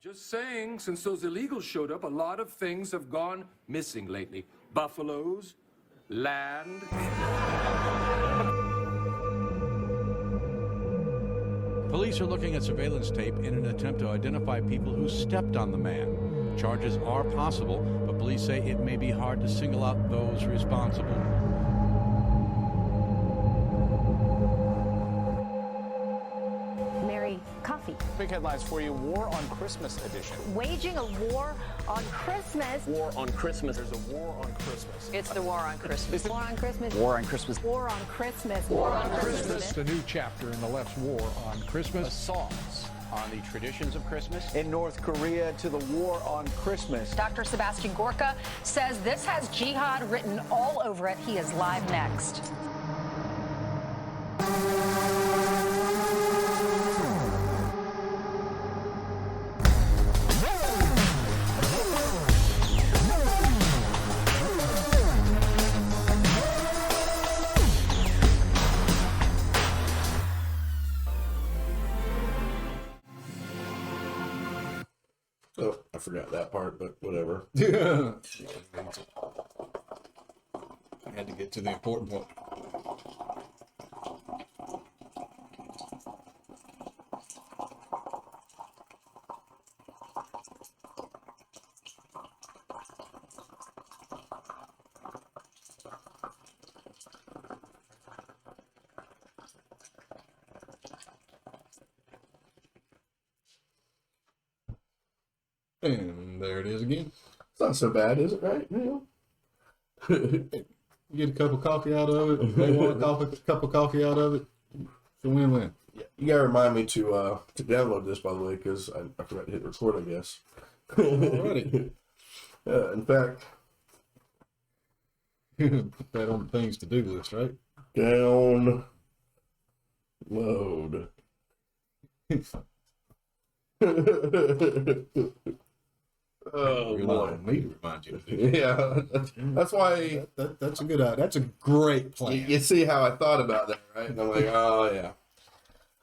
Just saying, since those illegals showed up, a lot of things have gone missing lately. Buffaloes, land. Police are looking at surveillance tape in an attempt to identify people who stepped on the man. Charges are possible, but police say it may be hard to single out those responsible. Mary, coffee. Big headlines for you. War on Christmas edition. Waging a war on Christmas. War on Christmas. There's a war on Christmas. It's the war on Christmas. War on Christmas. War on Christmas. War on Christmas. War on Christmas. The new chapter in the left's war on Christmas. Assaults on the traditions of Christmas. In North Korea to the war on Christmas. Dr. Sebastian Gorka says this has jihad written all over it. He is live next. Oh, I forgot that part, but whatever. Yeah. I had to get to the important part. And there it is again. It's not so bad, is it? Right? Yeah. You get a cup of coffee out of it. They want a cup of coffee out of it. It's a win-win. Yeah. You gotta remind me to download this, by the way, because I forgot to hit record, I guess. Alrighty. In fact, Put that on the things to do list, right? download. Oh, Rely boy. on me to remind you to do that. Yeah, that's why That's a good idea. That's a great plan. you see how I thought about that, right? And I'm like, oh yeah,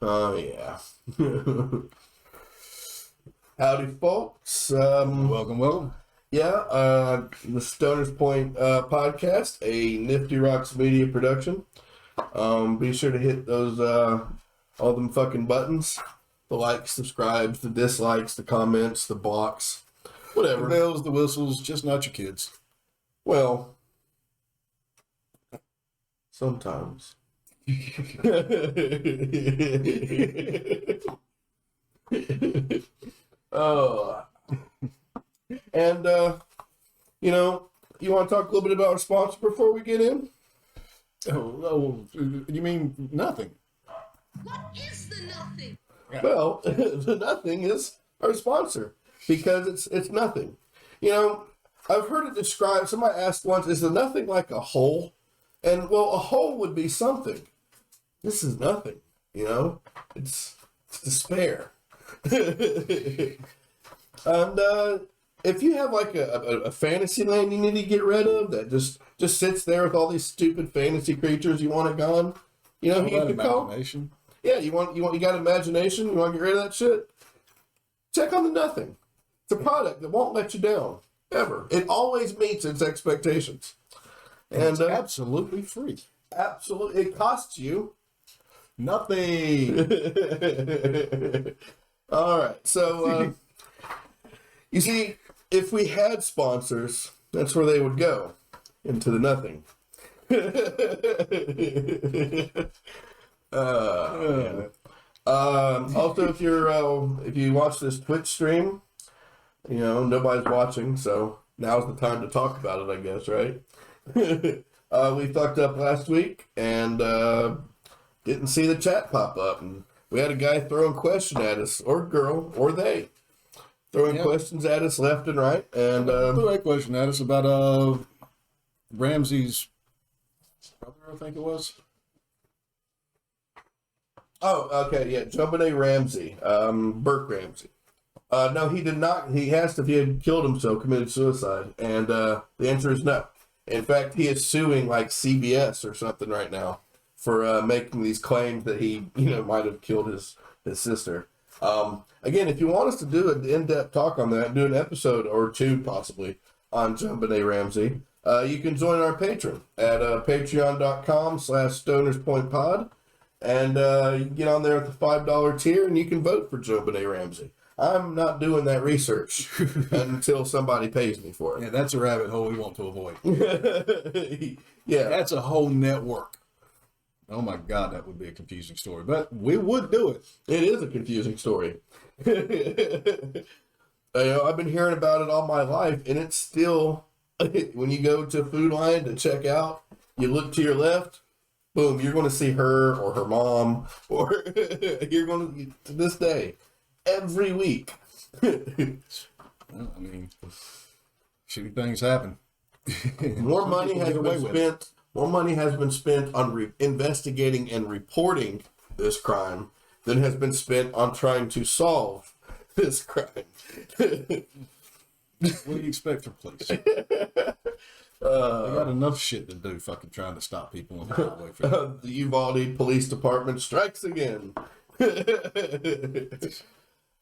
oh yeah. Howdy, folks. Welcome. Yeah, the Stoners Point podcast, a Nifty Rocks Media production. Be sure to hit those all them fucking buttons: the likes, subscribes, the dislikes, the comments, the blocks. The Whatever. bells, the whistles, just not your kids. Well, sometimes. Oh. And, you know, you want to talk a little bit about our sponsor before we get in? Oh, you mean nothing? What is the nothing? Well, the nothing is our sponsor because it's nothing. You know, I've heard it described, somebody asked once, is the nothing like a hole? And, well, a hole would be something. This is nothing, you know? It's despair. And if you have like a fantasy land you need to get rid of that just sits there with all these stupid fantasy creatures you want it gone, you know who you could call? Imagination. Yeah, you got imagination, you want to get rid of that shit? Check on the nothing. It's a product that won't let you down, ever. It always meets its expectations. And And it's absolutely free. absolutely, it costs you. Nothing. All right, so you see, if we had sponsors, that's where they would go, into the nothing. Also, if you watch this Twitch stream, you know nobody's watching, so now's the time to talk about it, I guess, right? We fucked up last week and didn't see the chat pop up, and we had a guy throwing questions at us, or girl, or they, throwing questions at us left and right, and Threw a question at us about Ramsey's brother, I think it was. oh, okay, yeah, Jumpin' A. Ramsey, Burke Ramsey. No, he did not. He asked if he had killed himself, committed suicide, and the answer is no. In fact, he is suing like CBS or something right now for making these claims that he, might have killed his sister. Again, if you want us to do an in-depth talk on that, do an episode or two possibly on JonBenet Ramsey, you can join our Patreon at patreon.com/stonerspointpod. And you can get on there at the $5 tier and you can vote for JonBenet Ramsey. I'm not doing that research until somebody pays me for Yeah, it. that's a rabbit hole we want to avoid. Yeah. That's a whole network. Oh my God, that would be a confusing story, but we would do it. It is a confusing story. I've been hearing about it all my life, and it's still, when you go to Food Lion to check out, you look to your left, boom, you're going to see her or her mom, or you're going to this day, every week. Well, I mean, shitty things happen. More money people has get away been with spent. More money has been spent on investigating and reporting this crime than has been spent on trying to solve this crime. What do you expect from police? They got enough shit to do fucking trying to stop people on the highway. The Uvalde Police Department strikes again.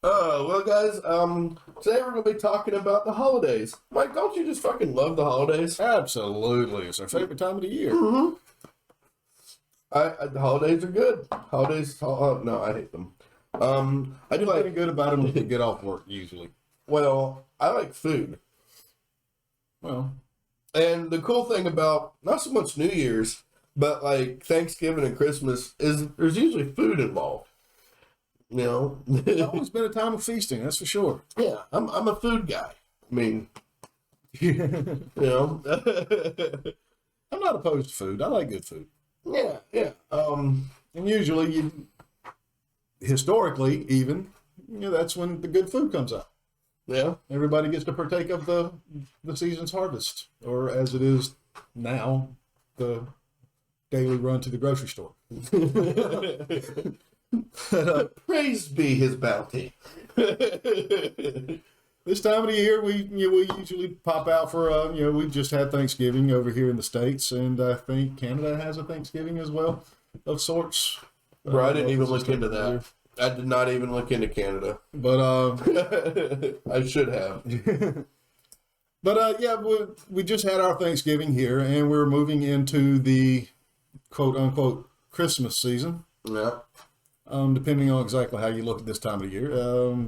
Well, guys, today we're going to be talking about the holidays. Mike, don't you just fucking love the holidays? Absolutely. It's our favorite time of the year. The holidays are good. Holidays, no, I hate them. I do Pretty like, good about them when we get off work, usually. well, I like food. Well, And the cool thing about, not so much New Year's, but like Thanksgiving and Christmas, is there's usually food involved. You know? it's always been a time of feasting, that's for sure. Yeah, I'm a food guy. I mean, you know? I'm not opposed to food. I like good food. Yeah, yeah. And usually, historically, even, that's when the good food comes out. Yeah. Everybody gets to partake of the season's harvest, or as it is now, the daily run to the grocery store. Praise be his bounty. This time of the year, we usually pop out for we just had Thanksgiving over here in the States, and I think Canada has a Thanksgiving as well, of sorts. Bro, I didn't even This look into time of the year. that. I did not even look into Canada. But I should have. But yeah, we just had our Thanksgiving here, and we're moving into the quote unquote Christmas season. Yeah. Depending on exactly how you look at this time of the year,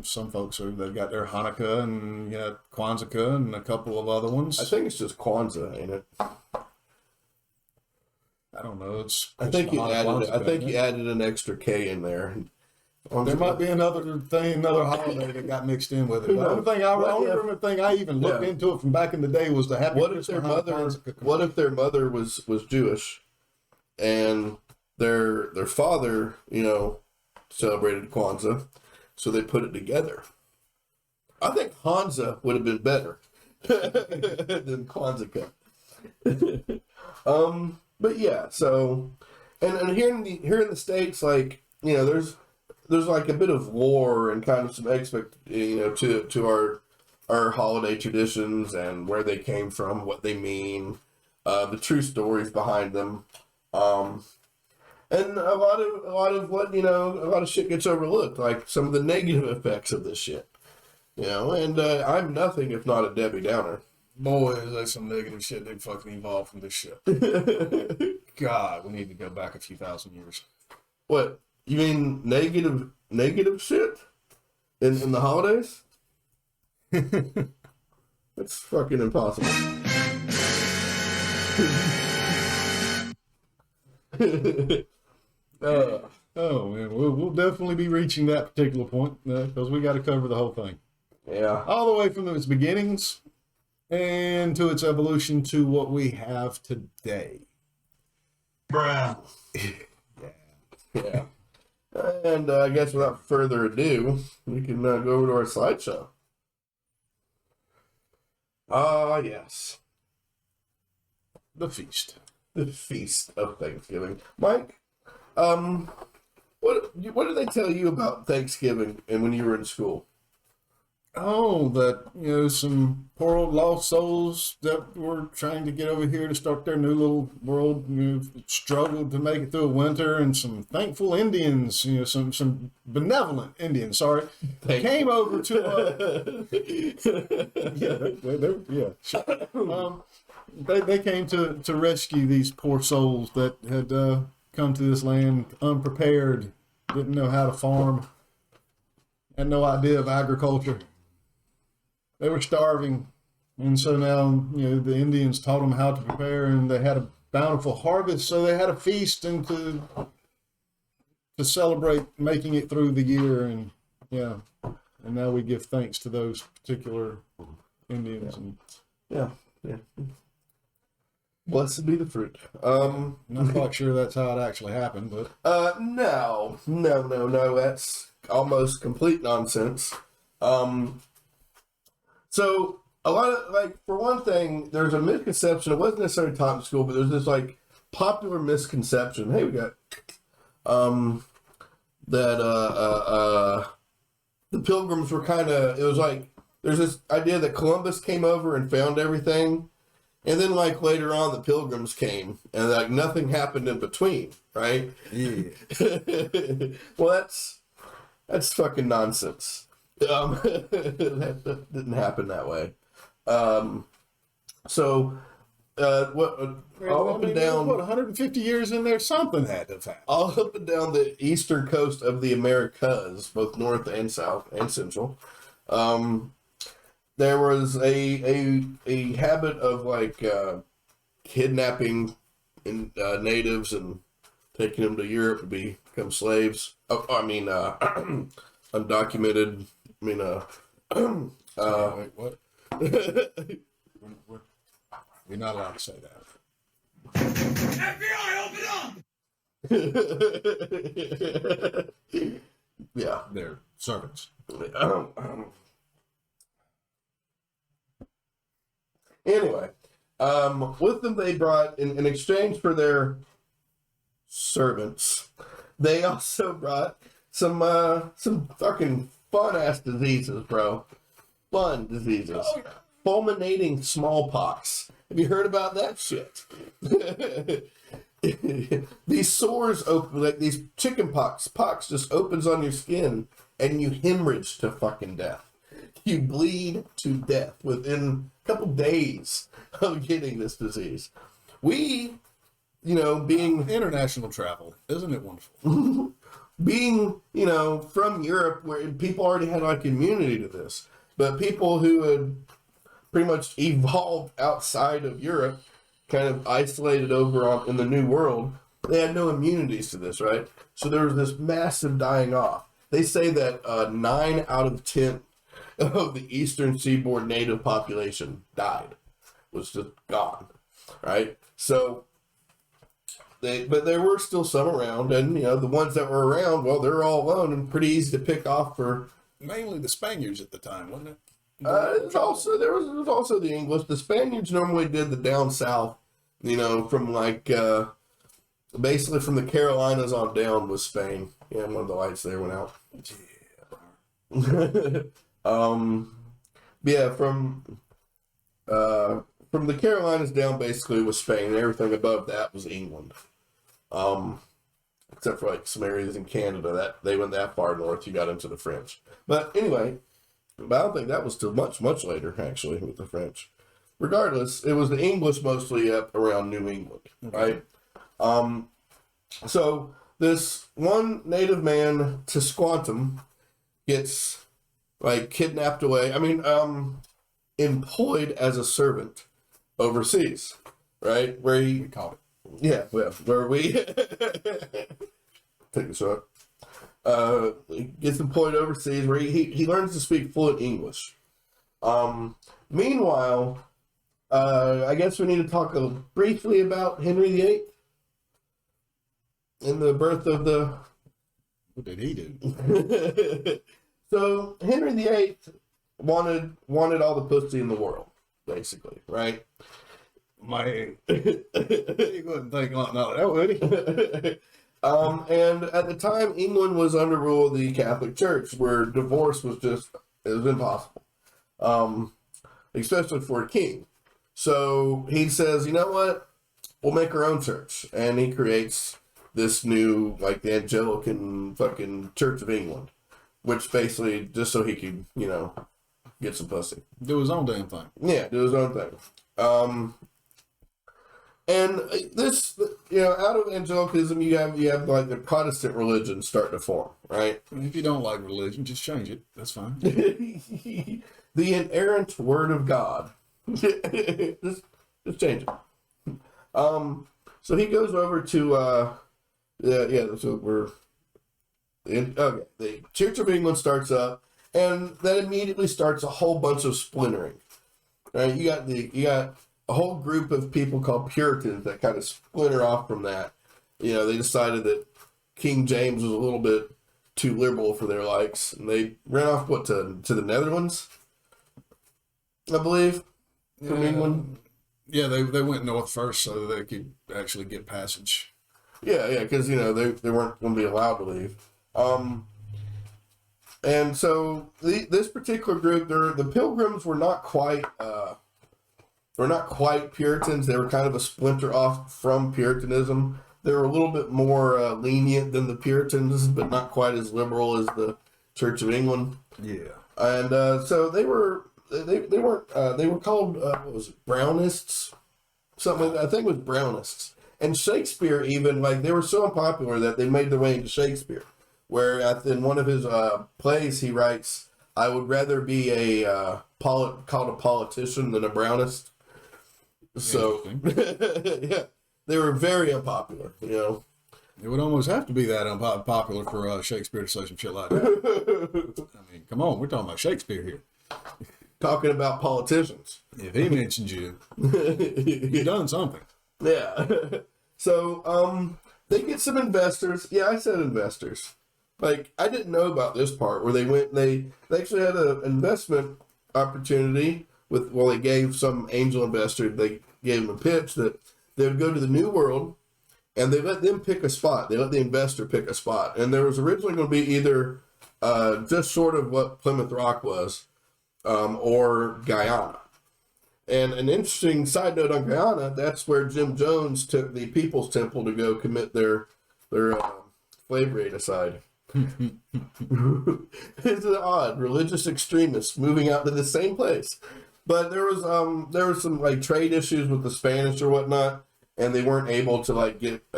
some folks they've got their Hanukkah and Kwanzaa and a couple of other ones. I think it's just Kwanzaa, ain't it? I don't know. I think you added. I think Kwanzaa, you added an extra K in there. There might be another holiday that got mixed in with it. The only thing I even looked into it from back in the day was the Happy What if their Christmas, mother? What if their mother was Jewish, and their father, celebrated Kwanzaa, so they put it together. I think Hansa would have been better than Kwanzaa. But yeah, so and here in the States, like there's like a bit of lore and kind of some to our holiday traditions and where they came from, what they mean, the true stories behind them. And a lot of what a lot of shit gets overlooked, like some of the negative effects of this shit. And I'm nothing if not a Debbie Downer. Boy, is there some negative shit that fucking evolved from this shit. God, we need to go back a few thousand years. What you mean negative shit in the holidays? That's fucking impossible. Oh man, we'll definitely be reaching that particular point because we got to cover the whole thing, Yeah. all the way from its beginnings and to its evolution to what we have today. Yeah. And I guess without further ado, we can go over to our slideshow. Yes. The feast. The Feast of Thanksgiving. Mike, what did they tell you about Thanksgiving and when you were in school? Oh, that, some poor old lost souls that were trying to get over here to start their new little world, struggled to make it through a winter, and some thankful Indians, some benevolent Indians, sorry, came over to, they came to rescue these poor souls that had come to this land unprepared, didn't know how to farm, had no idea of agriculture. They were starving, and so now the Indians taught them how to prepare, and they had a bountiful harvest, so they had a feast and to celebrate making it through the year, and now we give thanks to those particular Indians. Yeah. Blessed be the fruit. Not quite sure that's how it actually happened, but no, that's almost complete nonsense. So a lot of, for one thing, there's a misconception. It wasn't necessarily taught in school, but there's this popular misconception. Hey, we got that the Pilgrims were kind of. It was there's this idea that Columbus came over and found everything, and then later on the Pilgrims came, and nothing happened in between, right? yeah. Well, that's fucking nonsense. That didn't happen that way. All up and down, 150 years in there, something had to have happened. all up and down the eastern coast of the Americas, both north and south and central, there was a habit of kidnapping natives and taking them to Europe to become slaves. Undocumented. Wait, what? We're not allowed to say that. FBI, open up! Yeah. They're servants. Anyway, with them they brought, in exchange for their servants, they also brought some fucking fun-ass diseases, bro. Fun diseases. Oh, yeah. Fulminating smallpox. Have you heard about that shit? These sores open, these chicken pox just opens on your skin, and you hemorrhage to fucking death. You bleed to death within a couple days of getting this disease. We, being International travel, isn't it wonderful? being, from Europe, where people already had immunity to this, but people who had pretty much evolved outside of Europe, kind of isolated over in the New World, they had no immunities to this, right? So there was this massive dying off. They say that 9 out of 10 of the eastern seaboard native population died, was just gone, right? So but there were still some around, and the ones that were around, well, they're all alone and pretty easy to pick off for. Mainly the Spaniards at the time, wasn't it? There was also the English. The Spaniards normally did the down south, from basically from the Carolinas on down was Spain. Yeah, one of the lights there went out. Yeah. From the Carolinas down basically was Spain, and everything above that was England. Except for some areas in Canada that they went that far north, you got into the French. But anyway, I don't think that was till much later actually with the French. Regardless, it was the English mostly up around New England, right? So this one native man, Tisquantum, gets kidnapped away. Employed as a servant overseas, right? Where he caught it. Yeah, well, where we take a shot. He gets employed overseas where he learns to speak fluent English. Meanwhile, I guess we need to talk briefly about Henry VIII and the birth of the. What did he do? So Henry VIII wanted all the pussy in the world, basically, right? He wouldn't think like that, would he? And at the time, England was under rule of the Catholic Church, where divorce was impossible. especially for a king. So he says, you know what? We'll make our own church. And he creates this new, like, the Anglican fucking Church of England, which basically, just so he could, you know, get some pussy. Do his own damn thing. Yeah, do his own thing. And this, you know, out of Anglicanism, you have like the Protestant religion starting to form, right? If you don't like religion, just change it. That's fine. The inerrant word of God. just change it. So he goes over to so we're okay. The Church of England starts up, and that immediately starts a whole bunch of splintering. Right? You got a whole group of people called Puritans that kind of splinter off from that. You know, they decided that King James was a little bit too liberal for their likes, and they ran off to the Netherlands, I believe, from England. Yeah, they went north first so they could actually get passage. Yeah, because, you know, they weren't going to be allowed to leave. And so this particular group, the Pilgrims were not quite Puritans. They were kind of a splinter off from Puritanism. They were a little bit more lenient than the Puritans, but not quite as liberal as the Church of England. Yeah. And so they were called what was it, Brownists, something like that. I think it was Brownists. And Shakespeare even, like, they were so unpopular that they made their way into Shakespeare, where in one of his plays he writes, "I would rather be called a politician than a Brownist." So, yeah, they were very unpopular, you know. It would almost have to be that unpopular for Shakespeare to say some shit like that. I mean, come on, we're talking about Shakespeare here. Talking about politicians. If he mentioned you, you've done something. Yeah. So, they get some investors. Yeah, I said investors. Like, I didn't know about this part where they actually had an investment opportunity they gave some angel investor, they gave them a pitch that they would go to the New World and they let them pick a spot. They let the investor pick a spot. And there was originally going to be either just short of what Plymouth Rock was or Guyana. And an interesting side note on Guyana, that's where Jim Jones took the People's Temple to go commit their slave raidicide. It's odd, religious extremists moving out to the same place. But there was some like trade issues with the Spanish or whatnot, and they weren't able to like get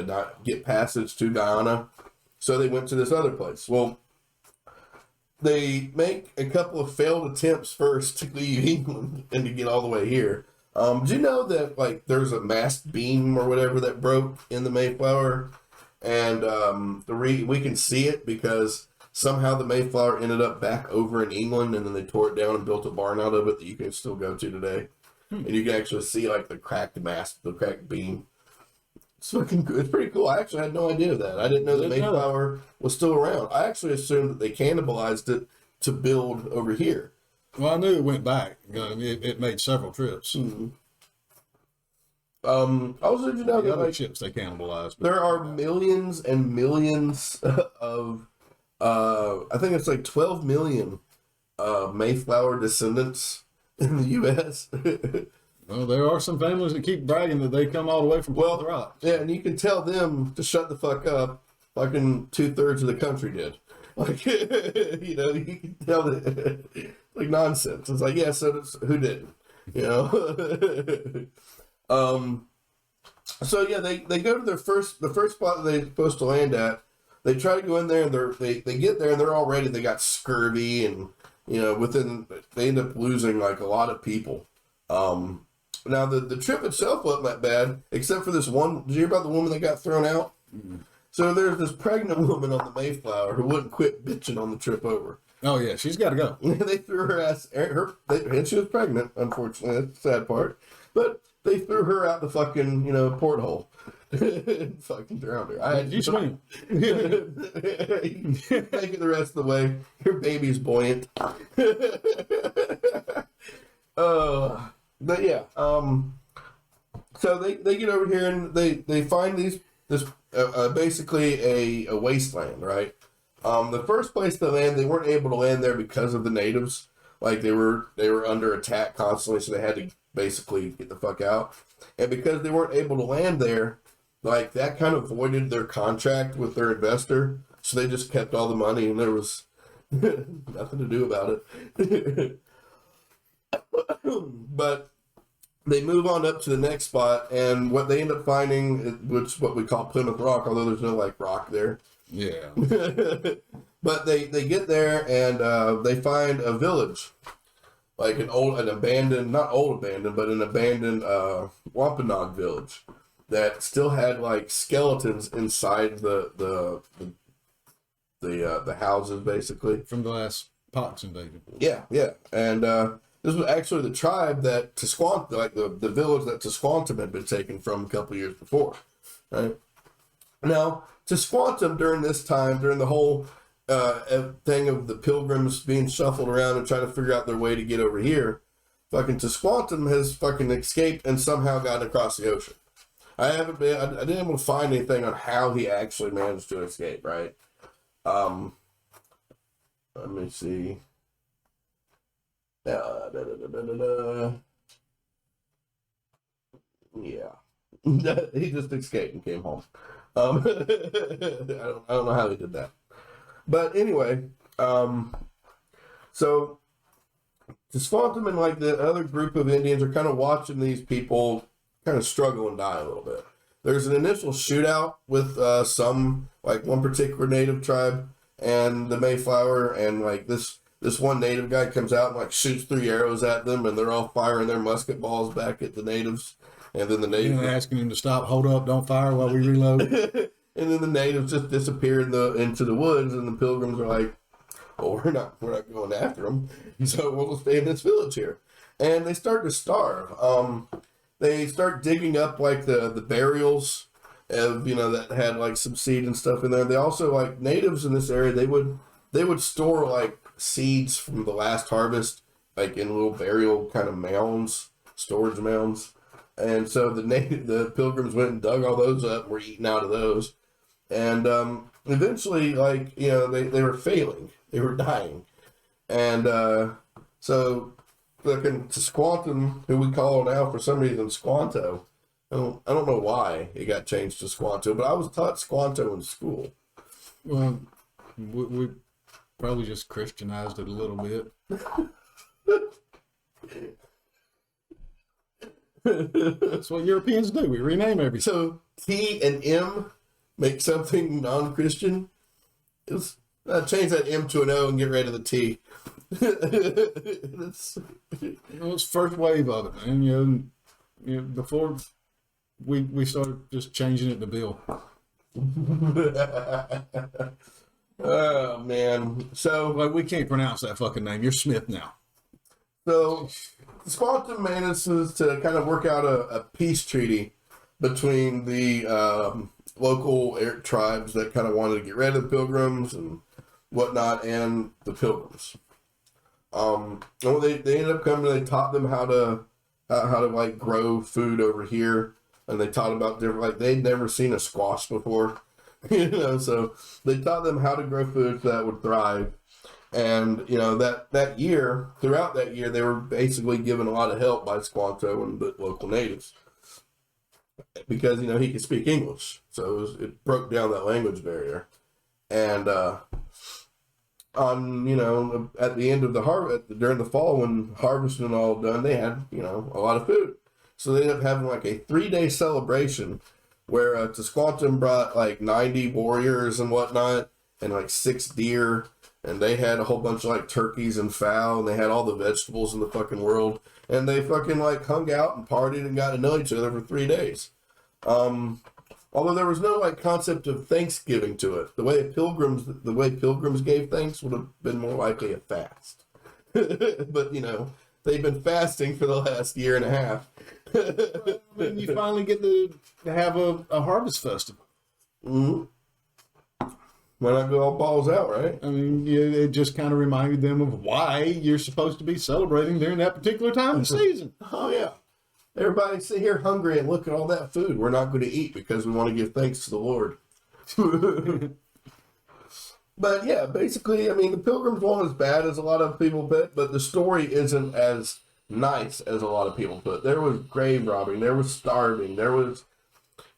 passage to Guyana, so they went to this other place. Well, they make a couple of failed attempts first to leave England and to get all the way here. Do you know that like there's a mast beam or whatever that broke in the Mayflower, and we can see it because somehow the Mayflower ended up back over in England, and then they tore it down and built a barn out of it that you can still go to today, and you can actually see like the cracked mast, the cracked beam. It's fucking good. It's pretty cool. I actually had no idea that. I didn't know the Mayflower was still around. I actually assumed that they cannibalized it to build over here. Well, I knew it went back. It made several trips. Mm-hmm. Also, did you know The that other like, ships they cannibalized. there are millions and millions of, I think it's like 12 million Mayflower descendants in the U.S. Well, there are some families that keep bragging that they come all the way from Plymouth Rock. Yeah, and you can tell them to shut the fuck up. Fucking 2/3 of the country did. Like, you know, you can tell that, like, nonsense. It's like, yeah, so who didn't? You know? So yeah, they go to the first spot that they're supposed to land at. They try to go in there, and they get there, and they're already, they got scurvy, and, you know, they end up losing, like, a lot of people. Now, the trip itself wasn't that bad, except for this one. Did you hear about the woman that got thrown out? Mm-hmm. So there's this pregnant woman on the Mayflower who wouldn't quit bitching on the trip over. Oh, yeah, she's got to go. They threw her ass, and she was pregnant, unfortunately. That's the sad part. But they threw her out the fucking, you know, porthole. Fucking drowned her. You swim. Make it the rest of the way. Your baby's buoyant. But yeah, so they get over here and they find this basically a wasteland, right? The first place they land, they weren't able to land there because of the natives. Like they were under attack constantly, so they had to basically get the fuck out. And because they weren't able to land there, like that kind of voided their contract with their investor. So they just kept all the money, and there was nothing to do about it. But they move on up to the next spot, and what they end up finding, which is what we call Plymouth Rock, although there's no like rock there. Yeah. But they get there, and they find a village, like an abandoned Wampanoag village that still had like skeletons inside the houses, basically. From the last Pox invasion. Yeah, yeah. And this was actually the tribe that Tisquantum, like the village that Tisquantum had been taken from a couple years before, right? Now, Tisquantum during this time, during the whole thing of the pilgrims being shuffled around and trying to figure out their way to get over here, fucking Tisquantum has fucking escaped and somehow gotten across the ocean. I didn't able to find anything on how he actually managed to escape, right? Let me see. Yeah. He just escaped and came home. I don't know how he did that. But anyway, so Tisquantum and like the other group of Indians are kind of watching these people kind of struggle and die a little bit. There's an initial shootout with one particular native tribe and the Mayflower, and like this one native guy comes out and like shoots 3 arrows at them, and they're all firing their musket balls back at the natives. And then the natives asking him to stop, hold up, don't fire while we reload. And then the natives just disappear into the woods, and the pilgrims are like, "Well, we're not going after them, so we'll stay in this village here." And they start to starve. They start digging up like the burials of that had like some seed and stuff in there. They also, like, natives in this area, they would store like seeds from the last harvest like in little burial kind of mounds, storage mounds. And so the pilgrims went and dug all those up and were eating out of those. And eventually, like, they were failing. They were dying. And so fucking Tisquantum, who we call now for some reason Squanto. I don't know why it got changed to Squanto, but I was taught Squanto in school. Well, we probably just Christianized it a little bit. That's what Europeans do. We rename everything. So T and M make something non-Christian. Change that M to an O and get rid of the T. It was first wave of it, and before we started just changing it to Bill. Oh man! So like, we can't pronounce that fucking name. You're Smith now. So Squantum manages to kind of work out a peace treaty between the local tribes that kind of wanted to get rid of the pilgrims and whatnot, and the pilgrims. And they ended up coming. They taught them how to like grow food over here, and they taught about different, like, they'd never seen a squash before, So they taught them how to grow food that would thrive. And that year, throughout that year, they were basically given a lot of help by Squanto and the local natives, because he could speak English, so it broke down that language barrier. And at the end of the harvest, during the fall, when harvesting and all done, they had a lot of food, so they ended up having like a 3-day celebration where Tisquantum brought like 90 warriors and whatnot, and like 6 deer. And they had a whole bunch of like turkeys and fowl, and they had all the vegetables in the fucking world. And they fucking like hung out and partied and got to know each other for 3 days. Although there was no like concept of Thanksgiving to it. The way pilgrims gave thanks would have been more likely a fast. But they've been fasting for the last year and a half. I mean, you finally get to have a harvest festival. Mm-hmm. Why not go all balls out, right? I mean, it just kind of reminded them of why you're supposed to be celebrating during that particular time of season. Oh, yeah. Everybody sit here hungry and look at all that food we're not going to eat because we want to give thanks to the Lord. But yeah, basically, I mean, the Pilgrims weren't as bad as a lot of people put, but the story isn't as nice as a lot of people put. There was grave robbing, there was starving, there was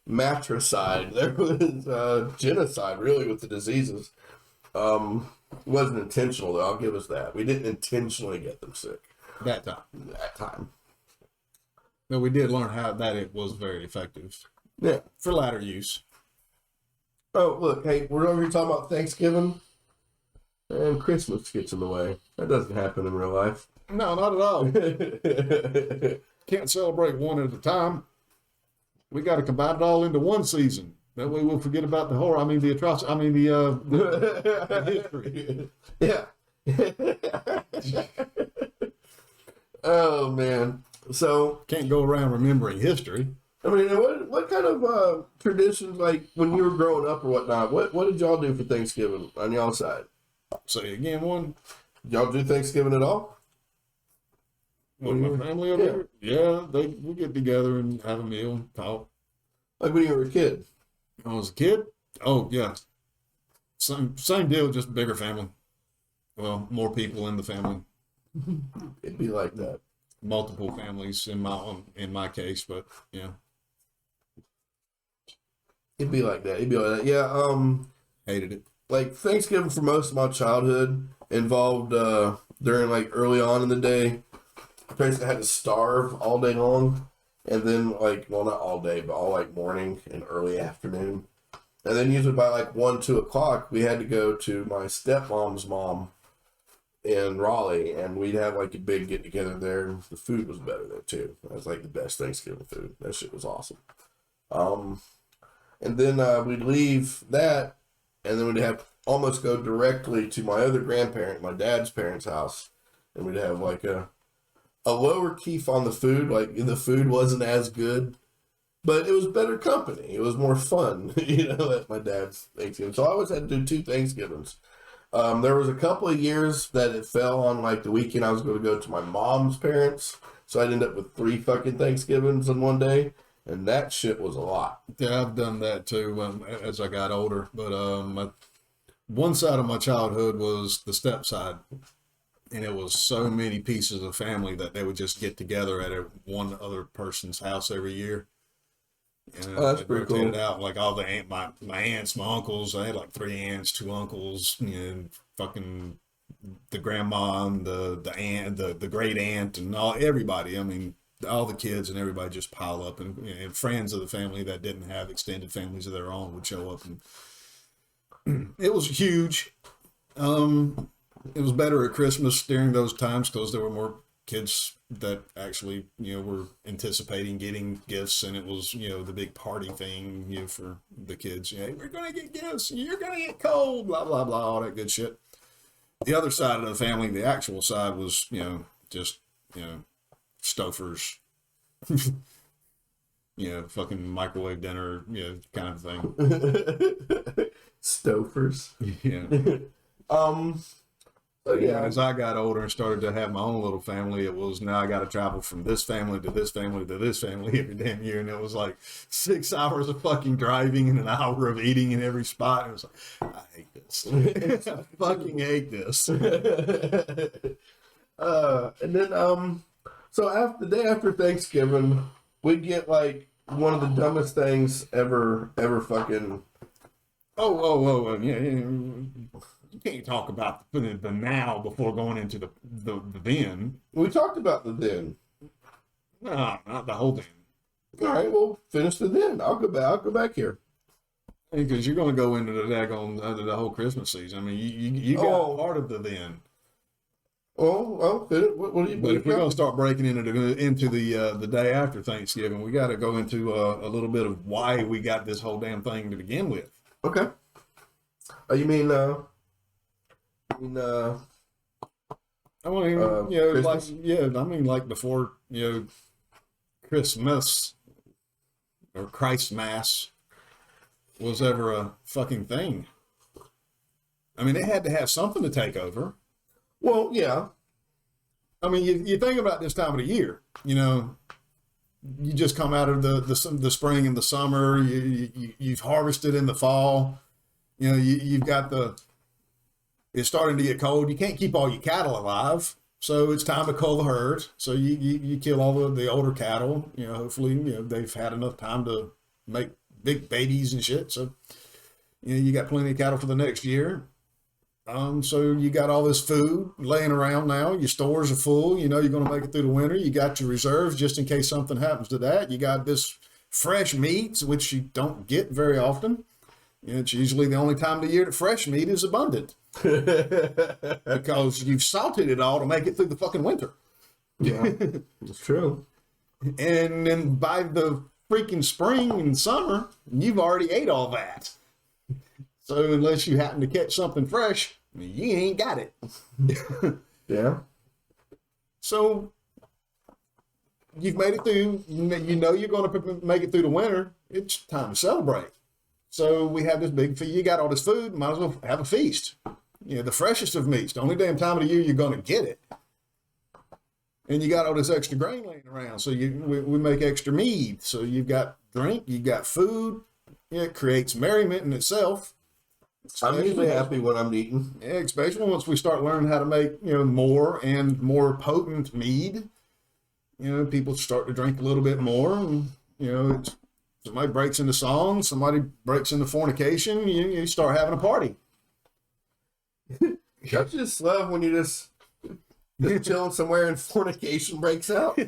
matricide, there was genocide, really, with the diseases. It wasn't intentional, though. I'll give us that. We didn't intentionally get them sick That time. that time. But we did learn how that it was very effective Yeah. for latter use. Oh, look, hey, we're over here talking about Thanksgiving, and Christmas gets in the way. That doesn't happen in real life. No, not at all. Can't celebrate one at a time. We got to combine it all into one season. That way we'll forget about the horror. I mean, the atrocity. I mean, the history. Yeah. Oh, man. So, Can't go around remembering history. I mean, what kind of traditions, like when you were growing up or whatnot, what did y'all do for Thanksgiving on y'all side? Say again, one. Y'all do Thanksgiving at all? With my family over here? Yeah, we get together and have a meal, talk. Like when you were a kid? When I was a kid? Oh, yeah. Same deal, just bigger family. Well, more people in the family. It'd be like that. Multiple families in my case, but yeah. It'd be like that. It'd be like that. Yeah, Hated it. like Thanksgiving for most of my childhood involved during like early on in the day. Basically had to starve all day long, and then like, well, not all day, but all like morning and early afternoon, and then usually by like 1-2 o'clock we had to go to my stepmom's mom in Raleigh, and we'd have like a big get together there. The food was better there too. That was like the best Thanksgiving food. That shit was awesome. And then we'd leave that, and then we'd have almost go directly to my other grandparent, my dad's parents' house, and we'd have like a lower keef on the food. Like the food wasn't as good, but it was better company. It was more fun, at my dad's Thanksgiving. So I always had to do 2 Thanksgivings. There was a couple of years that it fell on like the weekend I was going to go to my mom's parents. So I'd end up with 3 fucking Thanksgivings in one day. And that shit was a lot. Yeah, I've done that too as I got older. But one side of my childhood was the step side. And it was so many pieces of family that they would just get together at one other person's house every year. And that's pretty cool. Rotated out like all my aunts, my uncles. I had like 3 aunts, 2 uncles, fucking the grandma and the aunt, the great aunt, and everybody. I mean, all the kids and everybody just pile up, and friends of the family that didn't have extended families of their own would show up, and it was huge. It was better at Christmas during those times because there were more kids that actually, were anticipating getting gifts, and it was, the big party thing, for the kids. We're going to get gifts, you're going to get cold, blah, blah, blah, all that good shit. The other side of the family, the actual side was, just, Stofers, fucking microwave dinner, kind of thing. Stofers. Yeah. So yeah. As I got older and started to have my own little family, it was now I got to travel from this family to this family to this family every damn year, and it was like 6 hours of fucking driving and an hour of eating in every spot. And it was like, I hate this. I fucking hate this. And then so after the day after Thanksgiving, we'd get like one of the dumbest things ever fucking. Yeah. You can't talk about the now before going into the then. We talked about the then. No, not the whole then. All right, well, finish the then. I'll go back here. Because you're going to go into the whole Christmas season. I mean, you got part of the then. What do you? But if we're going to start breaking into the day after Thanksgiving, we got to go into a little bit of why we got this whole damn thing to begin with. Okay. You mean like before, Christmas or Christmas was ever a fucking thing. I mean, they had to have something to take over. Well, yeah. I mean, you think about this time of the year, you just come out of the spring and the summer, you've harvested in the fall, you've got the it's starting to get cold. You can't keep all your cattle alive. So it's time to cull the herd. So you kill all the older cattle. You know, hopefully, you know, they've had enough time to make big babies and shit. So, you know, you got plenty of cattle for the next year. So you got all this food laying around now. Your stores are full. You know you're going to make it through the winter. You got your reserves just in case something happens to that. You got this fresh meats, which you don't get very often. It's usually the only time of the year that fresh meat is abundant. Because you've salted it all to make it through the fucking winter. Yeah, it's true. And then by the freaking spring and summer, you've already ate all that. So unless you happen to catch something fresh, you ain't got it. Yeah. So you've made it through. You know you're going to make it through the winter. It's time to celebrate. So we have this big feast. You got all this food, might as well have a feast. You know, the freshest of meats. The only damn time of the year you're going to get it. And you got all this extra grain laying around. So we make extra mead. So you've got drink, you got food. It creates merriment in itself. I'm usually happy when I'm eating. Yeah, especially once we start learning how to make, you know, more and more potent mead. You know, people start to drink a little bit more. And, you know, somebody breaks into song, somebody breaks into fornication, you start having a party. I just love when you just chilling somewhere and fornication breaks out.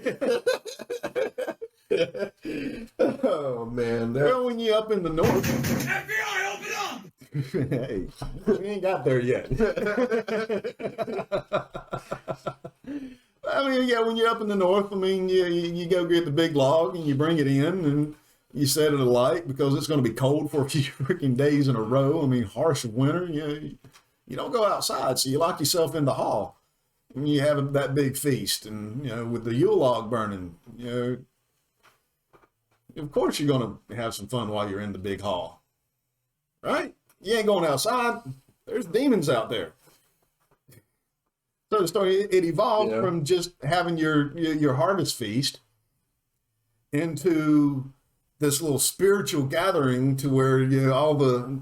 Oh, man. Well, when you're up in the north. FBI, open up! Hey, we ain't got there yet. I mean, yeah, when you're up in the north, I mean, you go get the big log and you bring it in and you set it alight because it's going to be cold for a few freaking days in a row. I mean, harsh winter, you don't go outside, so you lock yourself in the hall and you have that big feast. And, you know, with the Yule log burning, you know, of course you're going to have some fun while you're in the big hall, right? You ain't going outside. There's demons out there. So the story, it evolved from just having your harvest feast into this little spiritual gathering to where, you know, all the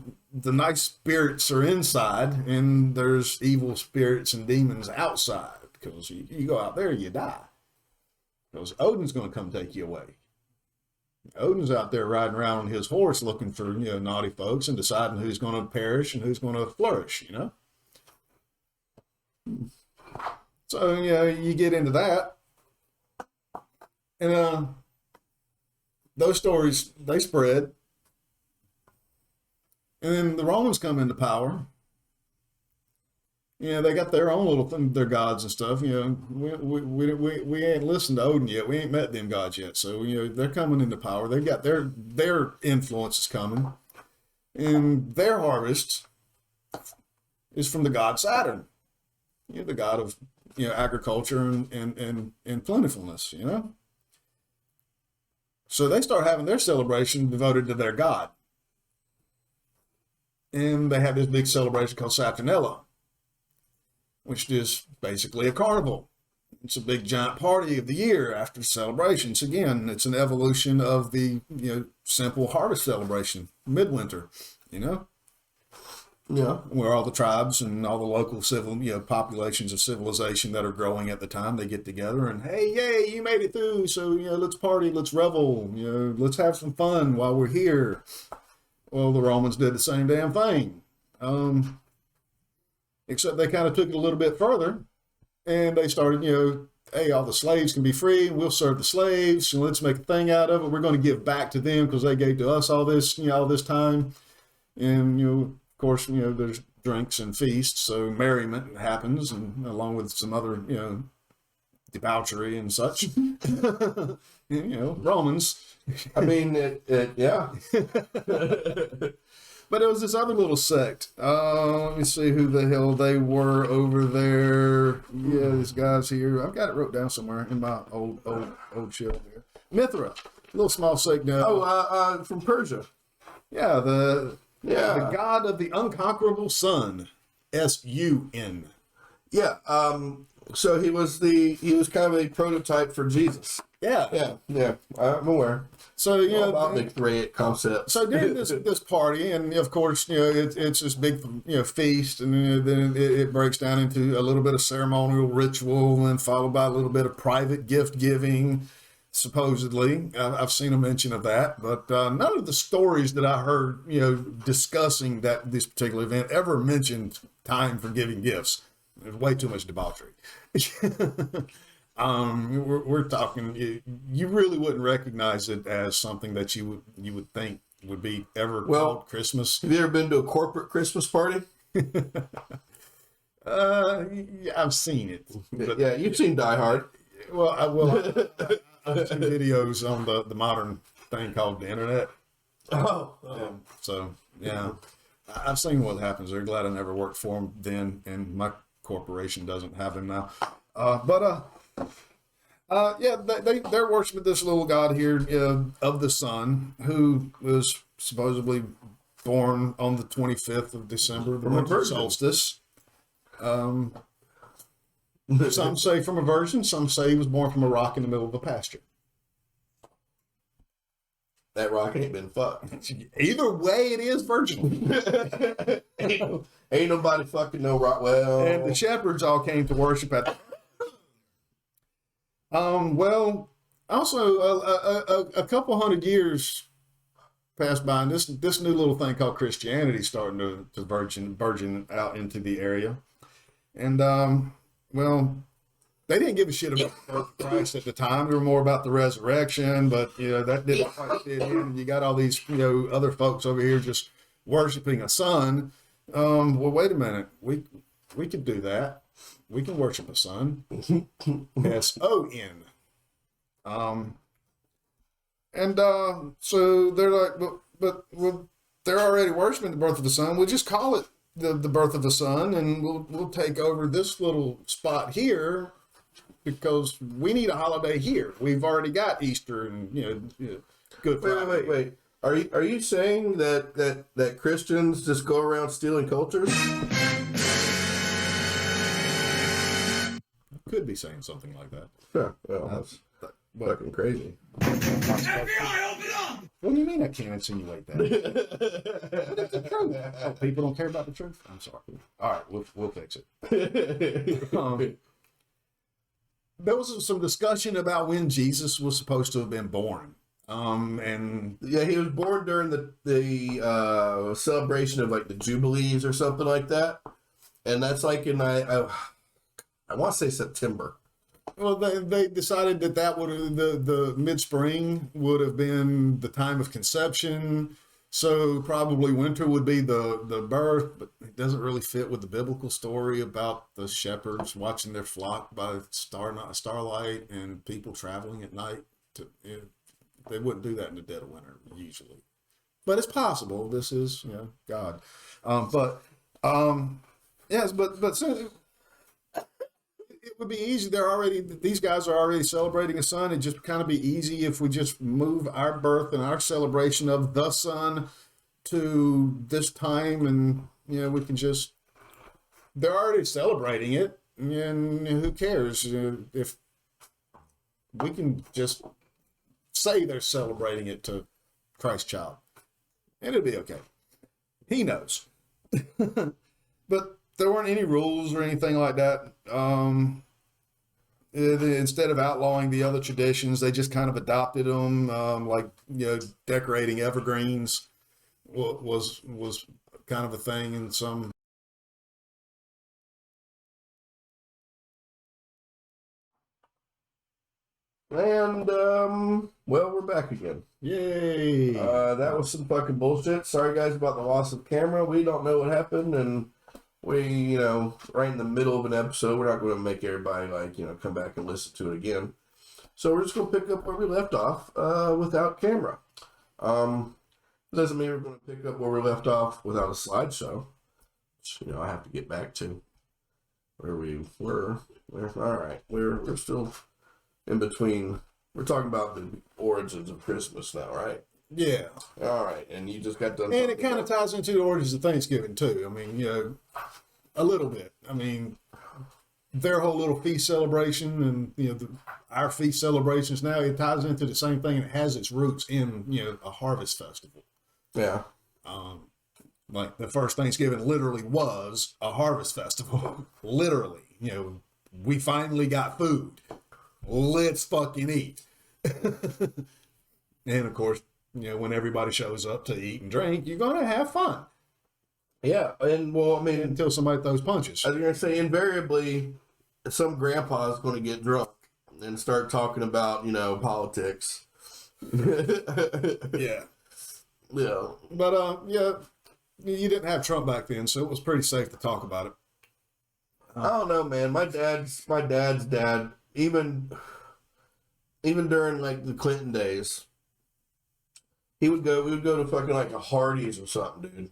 nice spirits are inside and there's evil spirits and demons outside. Because you go out there, you die. Because Odin's going to come take you away. Odin's out there riding around on his horse looking for, you know, naughty folks and deciding who's going to perish and who's going to flourish, you know? So, you know, you get into that. And those stories, they spread. And then the Romans come into power. You know, they got their own little thing, their gods and stuff. You know, we ain't listened to Odin yet. We ain't met them gods yet. So, you know, they're coming into power. They've got their influences coming. And their harvest is from the god Saturn. You know, the god of, you know, agriculture and plentifulness, you know. So they start having their celebration devoted to their god. And they have this big celebration called Saturnella, which is basically a carnival. It's a big giant party of the year after celebrations. Again, it's an evolution of the, you know, simple harvest celebration, midwinter, you know? Yeah. Where all the tribes and all the local populations of civilization that are growing at the time, they get together and, hey, yay, you made it through. So, you know, let's party, let's revel, you know, let's have some fun while we're here. Well, the Romans did the same damn thing. Except they kind of took it a little bit further and they started, you know, hey, all the slaves can be free. We'll serve the slaves. So let's make a thing out of it. We're going to give back to them because they gave to us all this, you know, all this time. And, you know, of course, you know, there's drinks and feasts. So merriment happens and along with some other, you know, debauchery and such, you know, Romans. I mean, yeah. But it was this other little sect. Let me see who the hell they were over there. Yeah, this guy's here. I've got it wrote down somewhere in my old shit here. Mithra, a little small sect. From Persia. Yeah, the god of the unconquerable sun, S-U-N. Yeah. So he was kind of a prototype for Jesus. Yeah. I'm aware. So All about the great concept. So during this party, and of course, it's this big feast, and then it breaks down into a little bit of ceremonial ritual, and followed by a little bit of private gift giving. Supposedly, I've seen a mention of that, but none of the stories that I heard, discussing this particular event ever mentioned time for giving gifts. There's way too much debauchery. We're talking. You really wouldn't recognize it as something that you would think would be ever called Christmas. Have you ever been to a corporate Christmas party? Yeah, I've seen it. But, yeah, you've seen Die Hard. Well, I've seen videos on the modern thing called the internet. So yeah, I've seen what happens. They're glad I never worked for them then, and my corporation doesn't have them now. Yeah, they're worshiping this little god here of the sun, who was supposedly born on the 25th of December, the winter solstice. Some say from a virgin, some say he was born from a rock in the middle of a pasture. That rock ain't been fucked. Either way, it is virgin. ain't nobody fucking no rock. Well, and the shepherds all came to worship at the well, also a couple hundred years passed by, and this new little thing called Christianity starting to burgeon out into the area. And well, they didn't give a shit about the birth of Christ at the time. They were more about the resurrection, but that didn't quite fit in. You got all these other folks over here just worshiping a sun. Well, wait a minute, we could do that. We can worship a sun. S-O-N. So they're like, but they're already worshiping the birth of the sun. We'll just call it the birth of the sun, and we'll take over this little spot here because we need a holiday here. We've already got Easter and Good Friday. Wait. Are you saying that Christians just go around stealing cultures? Could be saying something like that. Yeah, well, that's fucking crazy. FBI, open up! What do you mean I can't insinuate that? It's the truth. Oh, people don't care about the truth? I'm sorry. All right, we'll fix it. There was some discussion about when Jesus was supposed to have been born. And yeah, he was born during the celebration of like the Jubilees or something like that. And that's like in I want to say September. Well, they decided that would have the mid-spring would have been the time of conception. So probably winter would be the birth, but it doesn't really fit with the biblical story about the shepherds watching their flock by starlight and people traveling at night. They wouldn't do that in the dead of winter usually, but it's possible. This is God, yes, but so it would be easy. These guys are already celebrating a sun. It'd just kind of be easy if we just move our birth and our celebration of the sun to this time, and we can just. They're already celebrating it, and who cares if we can just say they're celebrating it to Christ child, and it'll be okay. He knows. But there weren't any rules or anything like that. Instead of outlawing the other traditions, they just kind of adopted them, decorating evergreens was kind of a thing in some. And well, we're back again. Yay! That was some fucking bullshit. Sorry guys about the loss of camera. We don't know what happened, and we, right in the middle of an episode, we're not going to make everybody come back and listen to it again. So we're just going to pick up where we left off without camera. Doesn't mean we're going to pick up where we left off without a slideshow. Which, I have to get back to where we were. All right, we're still in between. We're talking about the origins of Christmas now, right? Yeah. All right, and you just got done. And it kind of ties into the origins of Thanksgiving too. I mean, a little bit. I mean, their whole little feast celebration and, you know, our feast celebrations now, it ties into the same thing and it has its roots in, you know, a harvest festival. Yeah. Like the first Thanksgiving literally was a harvest festival. Literally, you know, we finally got food. Let's fucking eat. And of course, you know, when everybody shows up to eat and drink, you're going to have fun. Yeah. And well, I mean, Until somebody throws punches. I was going to say, invariably, some grandpa is going to get drunk and start talking about, you know, politics. Yeah. Yeah. But, yeah, you didn't have Trump back then, so it was pretty safe to talk about it. I don't know, man. My dad's dad, even during like the Clinton days, we would go to fucking like a Hardee's or something, dude.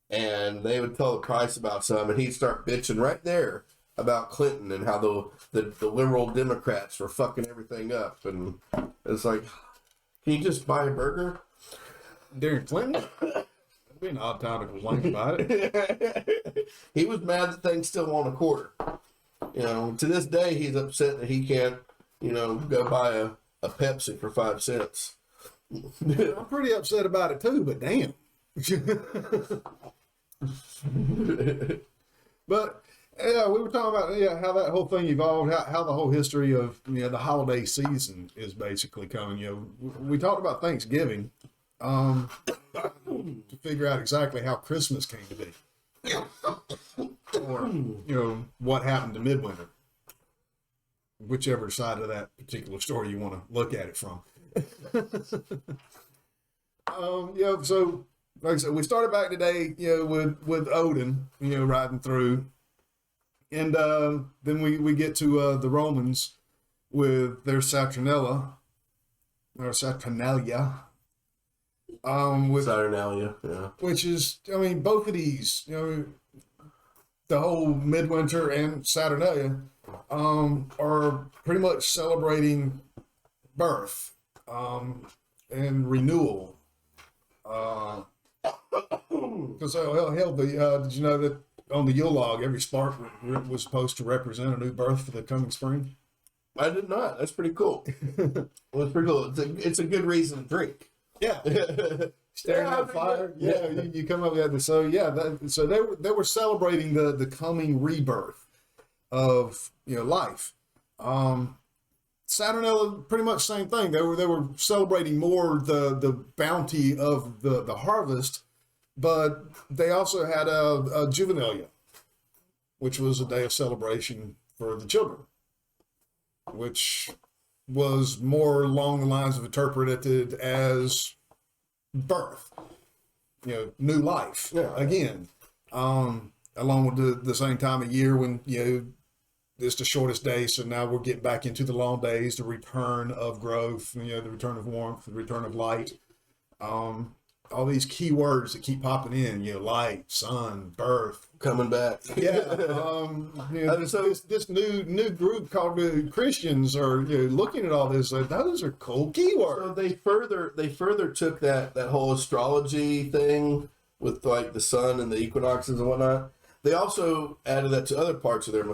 And they would tell the price about something, and he'd start bitching right there about Clinton and how the liberal Democrats were fucking everything up. And it's like, can you just buy a burger? During Clinton? That'd be an odd time to complain about it. He was mad that things still want a quarter. You know, to this day, he's upset that he can't, you know, go buy a Pepsi for 5 cents. I'm pretty upset about it too, but damn. But yeah, we were talking about how that whole thing evolved, how the whole history of, you know, the holiday season is basically coming. You know, we talked about Thanksgiving to figure out exactly how Christmas came to be, or, you know, what happened to midwinter, whichever side of that particular story you want to look at it from. Yeah, so like I said, we started back today, you know, with Odin, you know, riding through, and then we get to the Romans with their Saturnalia, with Saturnalia, yeah. which is, I mean, both of these, you know, the whole midwinter and Saturnalia are pretty much celebrating birth and renewal. Because hell, did you know that on the Yule log, every spark was supposed to represent a new birth for the coming spring? I did not. That's pretty cool. Well, it's pretty cool. It's a good reason to drink. Yeah. Staring at fire. Yeah, you come up with that. So yeah, so they were celebrating the coming rebirth of, you know, life. Saturnalia, pretty much same thing. They were celebrating more the bounty of the harvest, but they also had a Juvenalia, which was a day of celebration for the children, which was more along the lines of interpreted as birth, you know, new life. Yeah. Again, along with the same time of year when, you know, it's the shortest day, so now we're getting back into the long days, the return of growth, you know, the return of warmth, the return of light. All these key words that keep popping in, you know, light, sun, birth. Coming back. Yeah. You know, this new group called the Christians are, you know, looking at all this, like, those are cool keywords. So they further took that whole astrology thing with like the sun and the equinoxes and whatnot. They also added that to other parts of their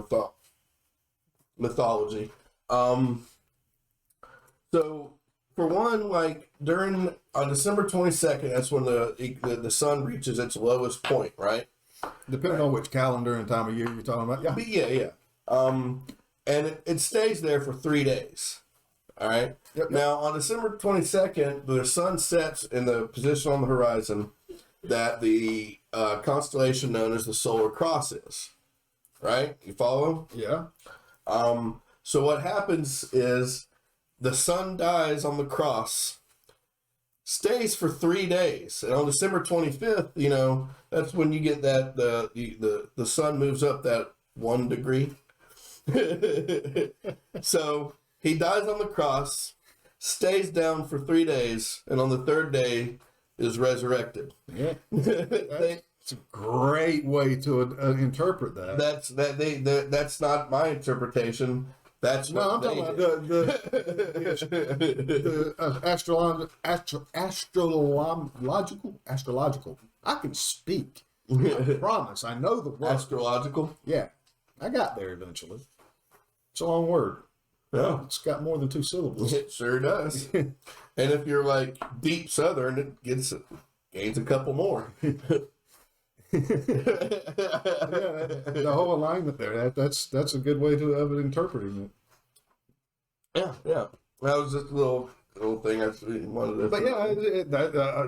mythology. So for one, like on December 22nd, that's when the sun reaches its lowest point, right? Depending on which calendar and time of year you're talking about. Yeah. But yeah. And it stays there for 3 days. All right. Yep. Now on December 22nd, the sun sets in the position on the horizon that the constellation known as the Solar Cross is. Right? You follow? Yeah. So what happens is the sun dies on the cross, stays for 3 days, and on December 25th, you know, that's when you get that the sun moves up that 1 degree. So he dies on the cross, stays down for 3 days, and on the 3rd day is resurrected. Yeah. It's a great way to interpret that. That's not my interpretation. That's No, I'm talking about the astrological. I can speak. I promise. I know the word. Astrological. Yeah, I got there eventually. It's a long word. Yeah. It's got more than 2 syllables. It sure does. And if you're like deep Southern, it gains a couple more. The whole alignment there, that's a good way of interpreting it. Yeah. That was just a little thing I wanted to. But yeah,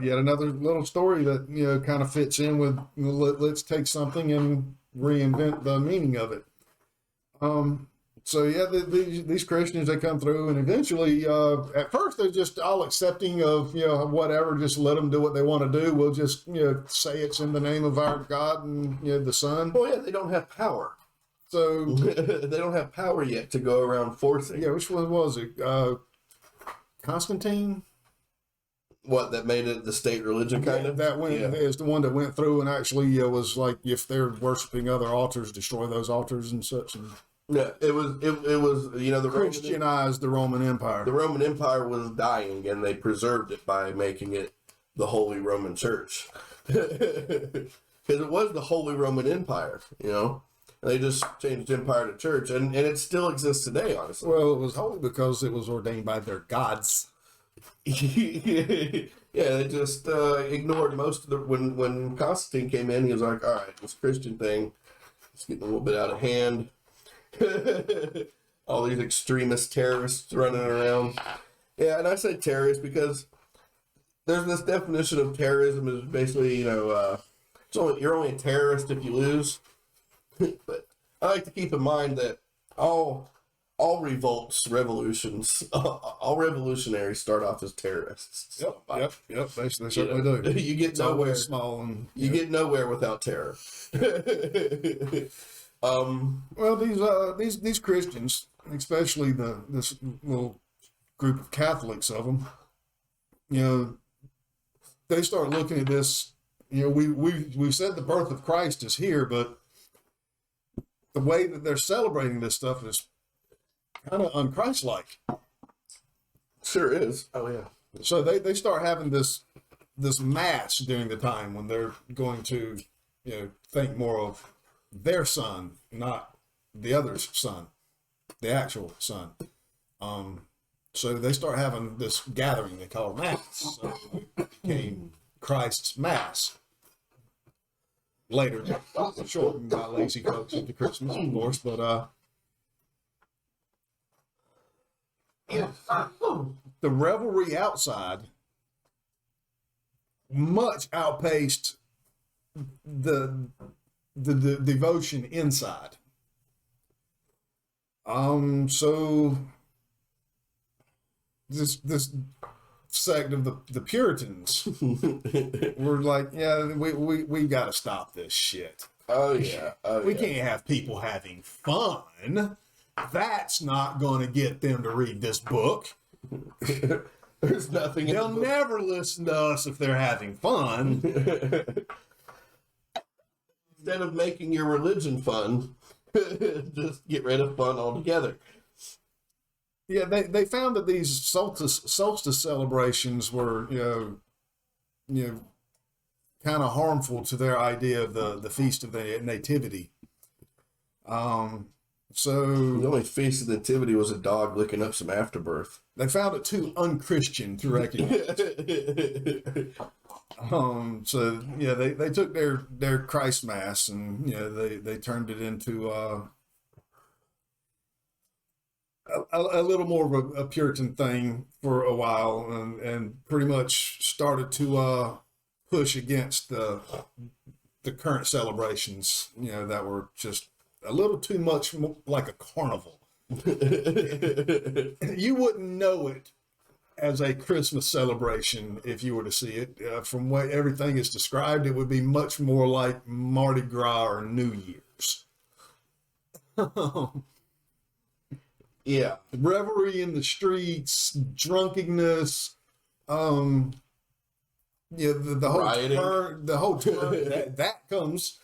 yet another little story that kind of fits in with let's take something and reinvent the meaning of it. So yeah, these Christians, they come through, and eventually, at first they're just all accepting of whatever, just let them do what they want to do. We'll just say it's in the name of our God and the Son. Well, yeah, they don't have power. So they don't have power yet to go around forcing. Yeah, which one was it? Constantine? What, that made it the state religion kind of? That is the one that went through and actually was like, if they're worshiping other altars, destroy those altars and such. And yeah, it was the Christianized the Roman Empire. The Roman Empire was dying, and they preserved it by making it the Holy Roman Church. Because it was the Holy Roman Empire, They just changed empire to church, and it still exists today, honestly. Well, it was holy because it was ordained by their gods. Yeah, they just ignored most of the... When Constantine came in, he was like, all right, this Christian thing, it's getting a little bit out of hand. All these extremist terrorists running around. Yeah, and I say terrorists because there's this definition of terrorism is basically, you're only a terrorist if you lose. But I like to keep in mind that all revolutions, all revolutionaries start off as terrorists. Yep. They certainly do. You get nowhere small, and you get nowhere without terror. Well, these Christians, especially this little group of Catholics of them, they start looking at this. We've said the birth of Christ is here, but the way that they're celebrating this stuff is kind of unchristlike. Sure is. Oh yeah. So they start having this mass during the time when they're going to think more of their son, not the other's son, the actual son. So they start having this gathering they call Mass. So it became Christ's Mass. Later, shortened by lazy folks into Christmas, of course, but the revelry outside much outpaced the devotion inside. So this sect of the Puritans were like, yeah, we got to stop this shit. Oh yeah. We can't have people having fun. That's not going to get them to read this book. There's nothing. They'll never listen to us if they're having fun. Instead of making your religion fun, just get rid of fun altogether. Yeah, they found that these solstice celebrations were, kind of harmful to their idea of the feast of the nativity. So the only feast of the nativity was a dog licking up some afterbirth. They found it too unchristian to recognize. So yeah, they took their Christ Mass and they turned it into a little more of a Puritan thing for a while, and pretty much started to push against the current celebrations, that were just a little too much like a carnival. You wouldn't know it as a Christmas celebration if you were to see it. From what everything is described, it would be much more like Mardi Gras or New Year's. Yeah. Revelry in the streets, drunkenness, the whole turn that comes.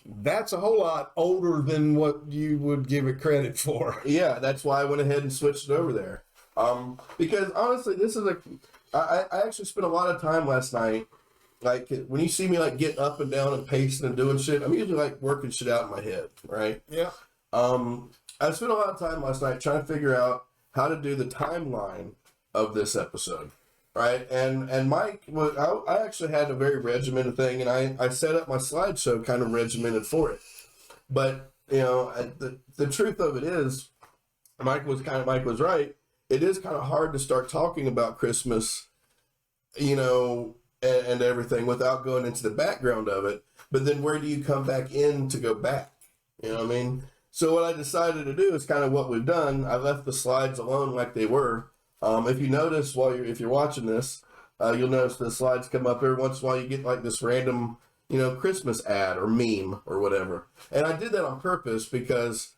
That's a whole lot older than what you would give it credit for. Yeah, that's why I went ahead and switched it over there. Because honestly, this is I actually spent a lot of time last night. Like when you see me like getting up and down and pacing and doing shit, I'm usually like working shit out in my head, right? Yeah. I spent a lot of time last night trying to figure out how to do the timeline of this episode, right? And Mike, I actually had a very regimented thing, and I set up my slideshow kind of regimented for it. But you know, the truth of it is, Mike was right. It is kind of hard to start talking about Christmas, you know, and everything without going into the background of it. But then where do you come back in to go back? You know what I mean? So what I decided to do is kind of what we've done. I left the slides alone like they were. If you notice if you're watching this, you'll notice the slides come up every once in a while. You get like this random, you know, Christmas ad or meme or whatever. And I did that on purpose because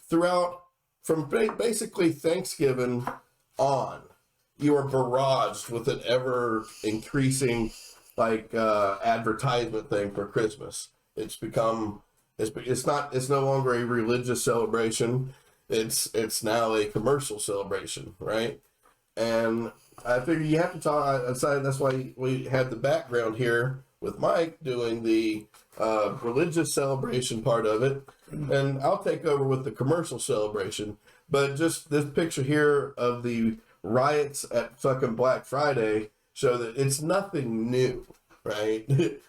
from basically Thanksgiving on, you are barraged with an ever increasing advertisement thing for Christmas. It's become it's no longer a religious celebration. It's now a commercial celebration, right? And I figured you have to talk. I decided that's why we had the background here with Mike doing the religious celebration part of it, and I'll take over with the commercial celebration. But just this picture here of the riots at fucking Black Friday show that it's nothing new, right?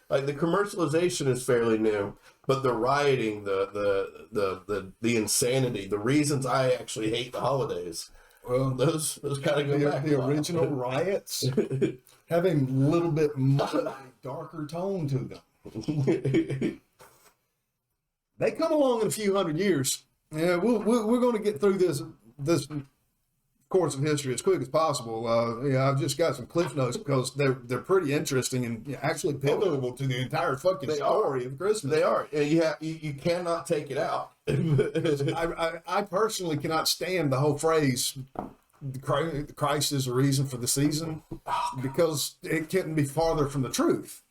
Like the commercialization is fairly new, but the rioting, the insanity, the reasons I actually hate the holidays, well, those kind of go back. The original riots having a little bit more darker tone to them. They come along in a few hundred years. Yeah, we're going to get through this course of history as quick as possible. I've just got some cliff notes because they're pretty interesting and actually pivotal to the entire fucking story of Christmas. They are. You cannot take it out. I personally cannot stand the whole phrase "Christ is the reason for the season" because it couldn't be farther from the truth.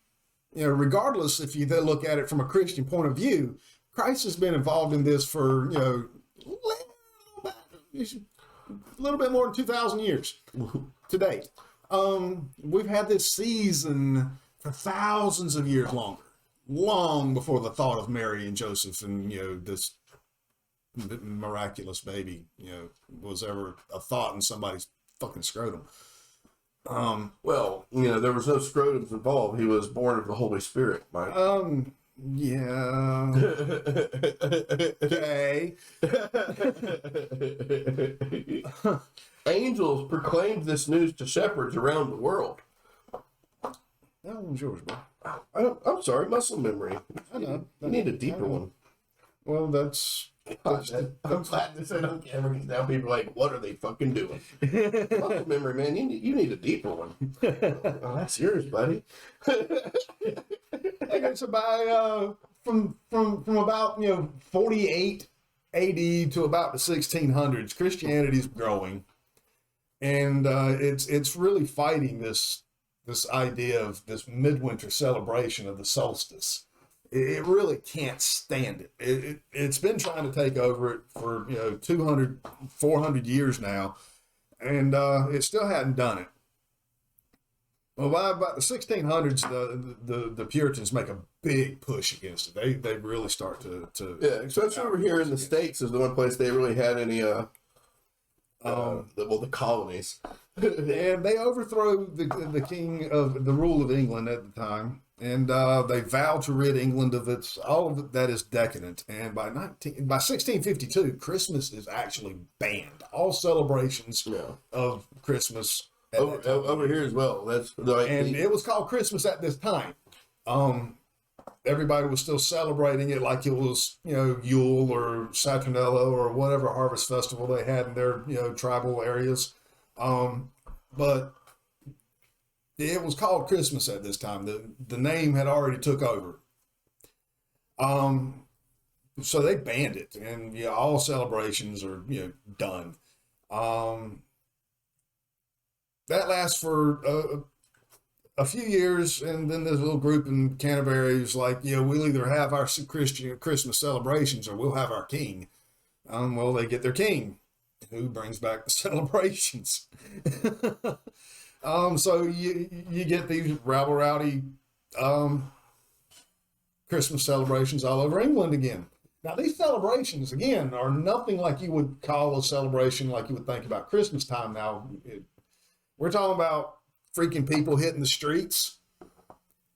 You know, regardless if you then look at it from a Christian point of view, Christ has been involved in this for, you know, a little bit more than 2,000 years to date. We've had this season for thousands of years longer, long before the thought of Mary and Joseph and, you know, this miraculous baby, you know, was ever a thought in somebody's fucking scrotum. Well, you know, there was no scrotums involved. He was born of the Holy Spirit, Mike. Yeah. Okay. Angels proclaimed this news to shepherds around the world. That one's yours, bro. I'm sorry, muscle memory. I know. You need a deeper one. Well, that's I'm glad this ain't on camera because now people are like, what are they fucking doing? Muscle memory, man, you need a deeper one. Oh, that's yours, buddy. Okay, so by from about 48 AD to about the 1600s, Christianity's growing, and it's really fighting this idea of this midwinter celebration of the solstice. It really can't stand it. It's been trying to take over it for 200, 400 years now, and it still hadn't done it. Well, by about the 1600s, the Puritans make a big push against it. They really start to yeah, especially over here in the States is the one place they really had any the colonies. And they overthrow the king of the rule of England at the time, and they vow to rid England of all of it that is decadent. And by 1652, Christmas is actually banned. All celebrations of Christmas. Over here as well. It was called Christmas at this time. Everybody was still celebrating it like it was, Yule or Saturnalia or whatever harvest festival they had in their, tribal areas. But it was called Christmas at this time. The name had already took over. So they banned it, and all celebrations are, done. That lasts for a few years, and then there's a little group in Canterbury who's like, we'll either have our Christian Christmas celebrations or we'll have our king. Well, they get their king, who brings back the celebrations. So you get these rabble-rowdy Christmas celebrations all over England again. Now, these celebrations, again, are nothing like you would call a celebration like you would think about Christmas time. Now, we're talking about freaking people hitting the streets,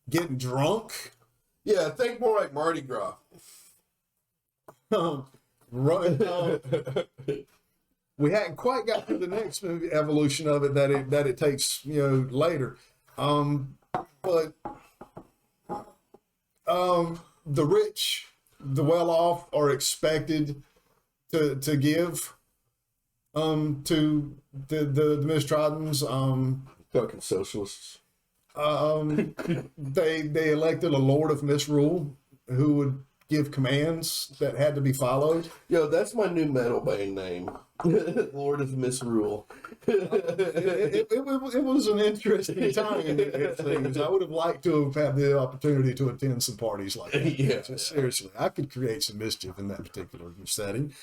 getting drunk. Yeah, think more like Mardi Gras. We hadn't quite got to the next evolution of it that it takes, later. But the rich, the well-off are expected to give to the mistrodens. Fucking socialists. They elected a Lord of Misrule who would give commands that had to be followed. Yo, that's my new metal band name. Lord of Misrule. It was an interesting time in things. I would have liked to have had the opportunity to attend some parties like that. Yeah. Seriously, I could create some mischief in that particular setting.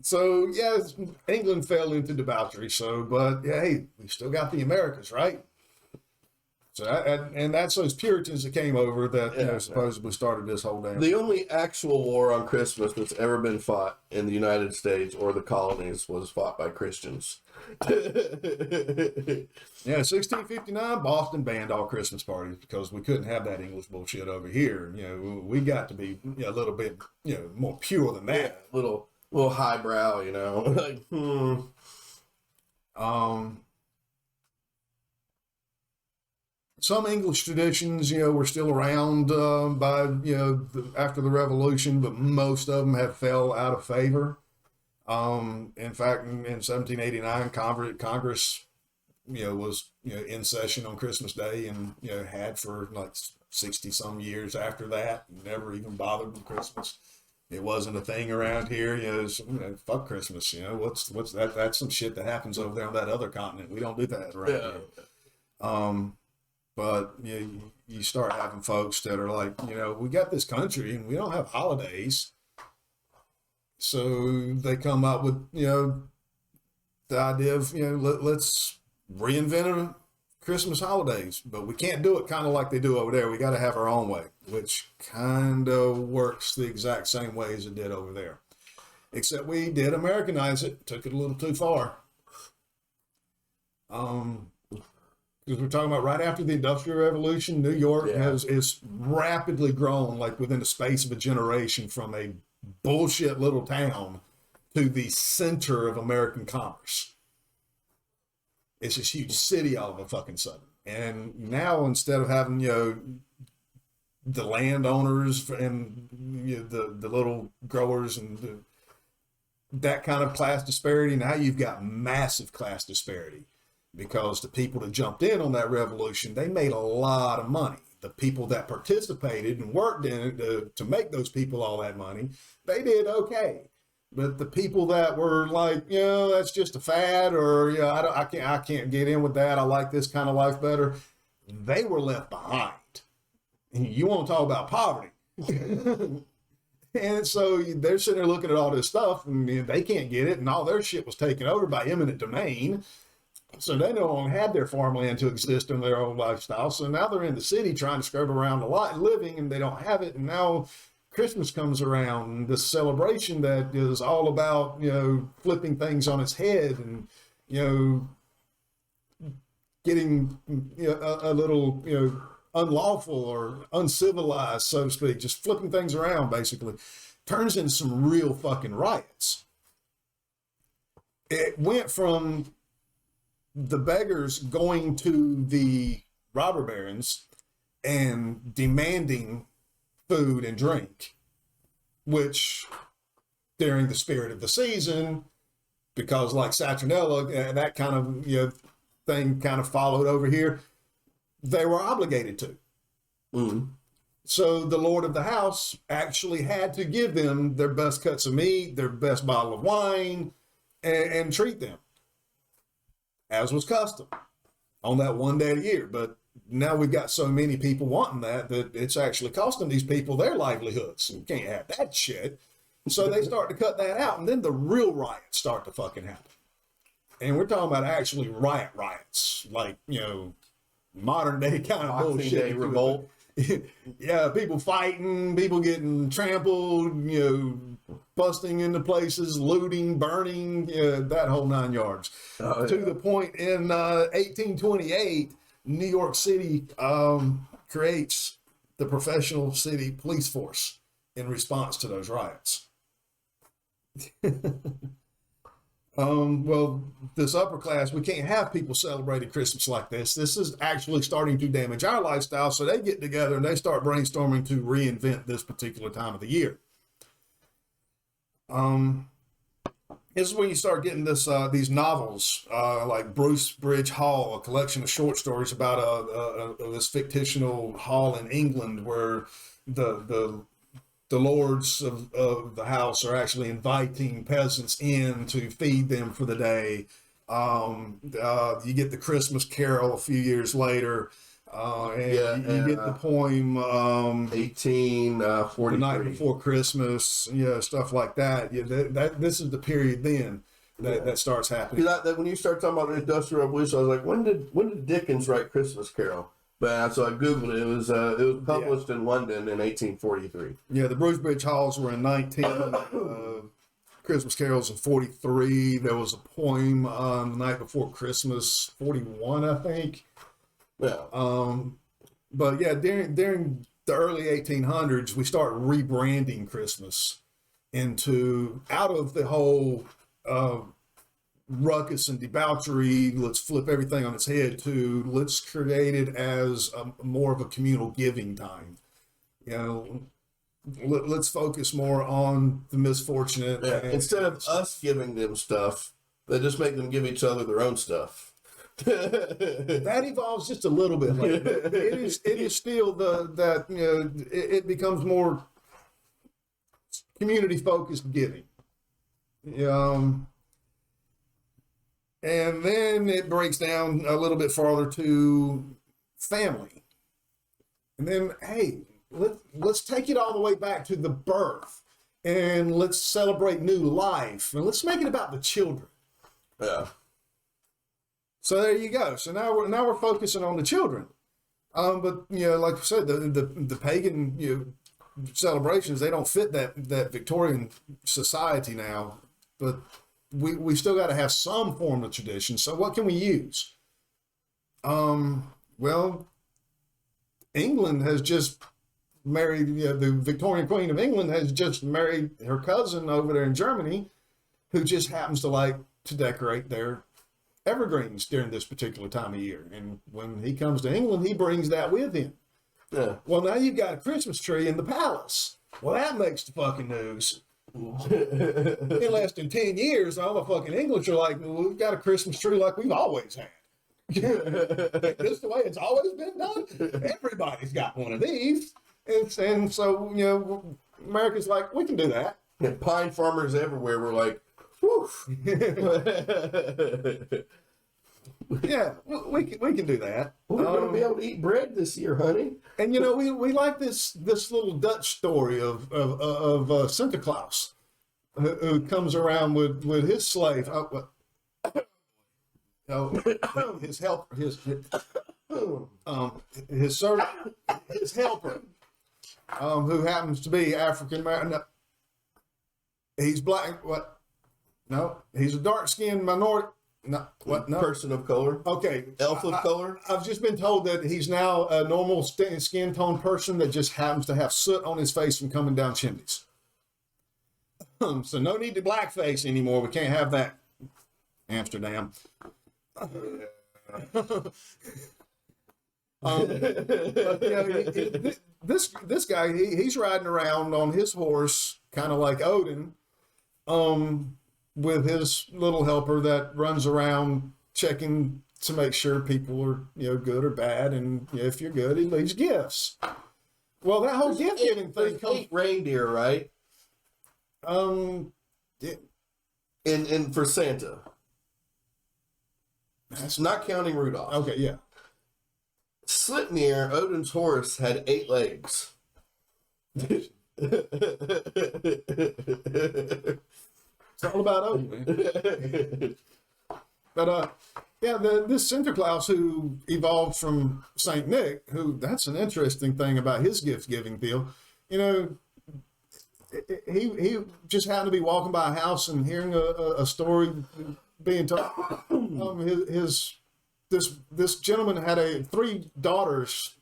So yeah, England fell into debauchery. But yeah, hey, we still got the Americas, right? So and that's those Puritans that came over that supposedly started this whole damn. The only actual war on Christmas that's ever been fought in the United States or the colonies was fought by Christians. Yeah, 1659, Boston banned all Christmas parties because we couldn't have that English bullshit over here. We got to be a little bit more pure than that. Yeah, little highbrow, like Some English traditions, were still around by after the Revolution, but most of them have fell out of favor. In fact, in 1789, Congress, was in session on Christmas Day, and had for like 60 some years after that. Never even bothered with Christmas. It wasn't a thing around here. Fuck Christmas. What's that? That's some shit that happens over there on that other continent. We don't do that around here. But you start having folks that are like, we got this country and we don't have holidays. So they come up with, the idea of, let's reinvent Christmas holidays. But we can't do it kind of like they do over there. We got to have our own way, which kind of works the exact same way as it did over there. Except we did Americanize it, took it a little too far. Because we're talking about right after the Industrial Revolution, New York is rapidly grown, like within the space of a generation, from a bullshit little town to the center of American commerce. It's this huge city all of a fucking sudden. And now, instead of having, the landowners and the little growers and that kind of class disparity, now you've got massive class disparity. Because the people that jumped in on that revolution, they made a lot of money. The people that participated and worked in it to make those people all that money, they did okay. But the people that were like, that's just a fad, or I can't get in with that. I like this kind of life better. They were left behind. You want to talk about poverty? And so they're sitting there looking at all this stuff, and they can't get it, and all their shit was taken over by eminent domain. So they no longer had their farmland to exist in their own lifestyle. So now they're in the city trying to scrub around a lot living, and they don't have it. And now Christmas comes around, and this celebration that is all about, flipping things on its head and, getting a little, unlawful or uncivilized, so to speak, just flipping things around, basically, turns into some real fucking riots. It went from the beggars going to the robber barons and demanding food and drink, which during the spirit of the season, because like Saturnella, that kind of thing kind of followed over here, they were obligated to. Mm-hmm. So the Lord of the house actually had to give them their best cuts of meat, their best bottle of wine, and treat them, as was custom, on that one day a year. But now we've got so many people wanting that it's actually costing these people their livelihoods. You can't have that shit. So they start to cut that out, and then the real riots start to fucking happen. And we're talking about actually riots, like, modern day kind of Boxing bullshit. Day revolt. yeah, people fighting, people getting trampled, busting into places, looting, burning, that whole 9 yards. Oh, To yeah. the point in 1828, New York City creates the professional city police force in response to those riots. Well, this upper class, we can't have people celebrating Christmas like this. This is actually starting to damage our lifestyle. So they get together and they start brainstorming to reinvent this particular time of the year. This is when you start getting these novels, like Bruce Bridge Hall, a collection of short stories about this fictional hall in England where the lords of the house are actually inviting peasants in to feed them for the day. You get the Christmas Carol a few years later, and you get the poem 1843. The Night Before Christmas, stuff like that. This is the period then that starts happening. When you start talking about the Industrial Revolution, I was like, when did Dickens write Christmas Carol? But so I googled it. It was published in London in 1843. Yeah, the Bruce Bridge Halls were in 19. Christmas Carols in 43. There was a poem The Night Before Christmas, 41, I think. Yeah. But yeah, during the early 1800s, we start rebranding Christmas out of the whole ruckus and debauchery, let's flip everything on its head, to let's create it as more of a communal giving time. Let's focus more on the misfortunate. Yeah. Instead of us giving them stuff, they just make them give each other their own stuff. That evolves just a little bit later. It is still it becomes more community focused giving. And then it breaks down a little bit farther to family. And then, hey, let's take it all the way back to the birth, and let's celebrate new life, and let's make it about the children. Yeah. So there you go. So now we're focusing on the children. But like I said, the pagan celebrations, they don't fit that Victorian society now. But we still got to have some form of tradition. So what can we use? Well, England has just married, the Victorian Queen of England has just married her cousin over there in Germany, who just happens to like to decorate their evergreens during this particular time of year. And when he comes to England, he brings that with him. Yeah. Well, now you've got a Christmas tree in the palace. Well, that makes the fucking news. In less than 10 years, all the fucking English are like, well, we've got a Christmas tree like we've always had. This is the way it's always been done. Everybody's got one of these. And so, America's like, we can do that. And pine farmers everywhere were like, whew. Yeah, we can do that. We're going to be able to eat bread this year, honey. And we like this little Dutch story of Santa Claus, who comes around with his slave, his helper, his servant, his helper, who happens to be African American. No, he's black. What? No, he's a dark-skinned minority. No, what? No. Person of color. Okay. Elf of color. I've just been told that he's now a normal skin tone person that just happens to have soot on his face from coming down chimneys. So no need to blackface anymore. We can't have that. Amsterdam. This guy, he's riding around on his horse, kind of like Odin, with his little helper that runs around checking to make sure people are, good or bad, and if you're good, he leaves gifts. Well, that whole gift giving thing comes. 8 reindeer, right? In for Santa. That's not counting Rudolph. Okay, yeah. Slipnir, Odin's horse, had 8 legs. It's all about Odin, man. But yeah, this Sinterklaas who evolved from Saint Nick, who that's an interesting thing about his gift giving deal. You know, he just happened to be walking by a house and hearing a story being told. This gentleman had 3 daughters,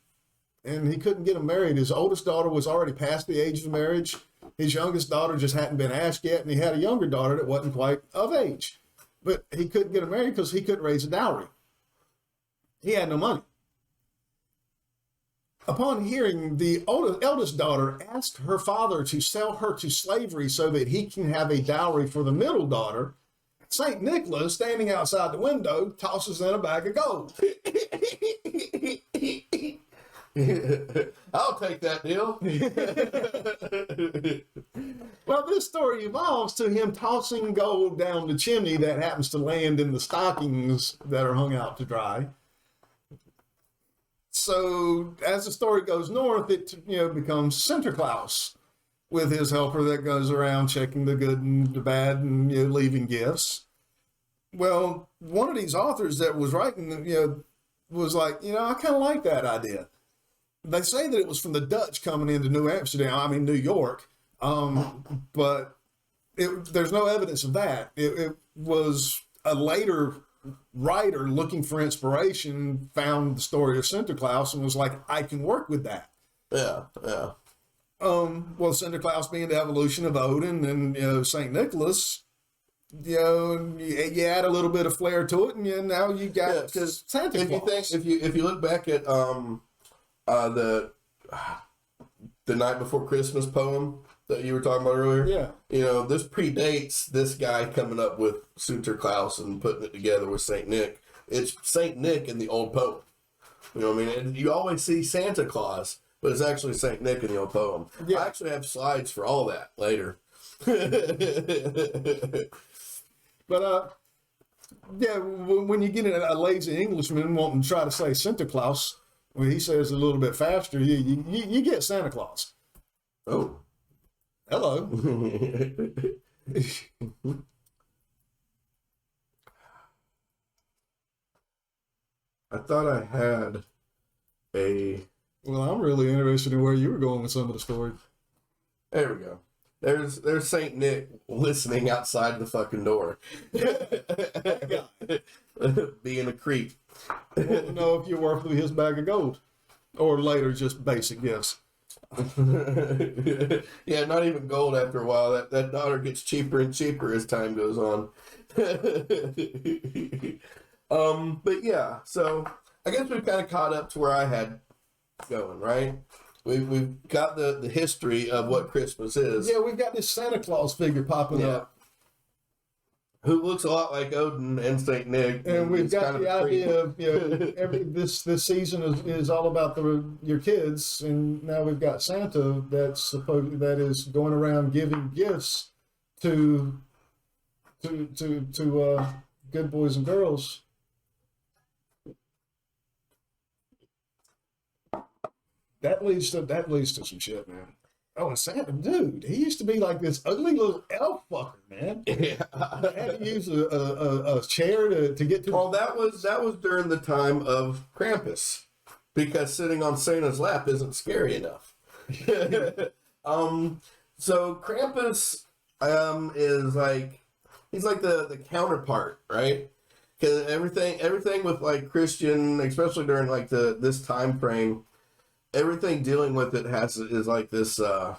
and he couldn't get them married. His oldest daughter was already past the age of marriage. His youngest daughter just hadn't been asked yet, and he had a younger daughter that wasn't quite of age. But he couldn't get her married because he couldn't raise a dowry. He had no money. Upon hearing, the eldest daughter asked her father to sell her to slavery so that he can have a dowry for the middle daughter. St. Nicholas, standing outside the window, tosses in a bag of gold. I'll take that deal. Well, this story evolves to him tossing gold down the chimney that happens to land in the stockings that are hung out to dry. So as the story goes north, it becomes Sinterklaas with his helper that goes around checking the good and the bad and leaving gifts. Well, one of these authors that was writing, was like, I kind of like that idea. They say that it was from the Dutch coming into New York, but there's no evidence of that. It was a later writer looking for inspiration, found the story of Sinterklaas and was like, I can work with that. Yeah. Well, Sinterklaas being the evolution of Odin and Saint Nicholas, you add a little bit of flair to it, and now you got Santa Claus. If you look back at the Night Before Christmas poem that you were talking about earlier, this predates this guy coming up with Sinterklaas and putting it together with Saint Nick. It's Saint Nick in the old poem. You know what I mean? And you always see Santa Claus, but it's actually Saint Nick in the old poem. Yeah. I actually have slides for all that later. But when you get a lazy Englishman wanting to try to say Santa Claus, when he says a little bit faster, you get Santa Claus. Oh, hello. I thought I had a. Well, I'm really interested in where you were going with some of the story. There we go. There's Saint Nick listening outside the fucking door. Being a creep. I want to know if you're worth his bag of gold. Or later, just basic gifts. Yeah, not even gold after a while. That daughter gets cheaper and cheaper as time goes on. But yeah, so I guess we've kind of caught up to where I had going, right? We've got the history of what Christmas is. Yeah, we've got this Santa Claus figure popping up. Who looks a lot like Odin and Saint Nick. And we've got the idea of this season is all about your kids, and now we've got Santa that is going around giving gifts to good boys and girls. That leads to some shit, man. Oh, and Santa, dude, he used to be like this ugly little elf fucker, man. Yeah. I had to use a chair to get to. Well, that was during the time of Krampus, because sitting on Santa's lap isn't scary enough. So Krampus is like he's like the counterpart, right? Because everything with like Christian, especially during like this time frame. Everything dealing with it is like this. You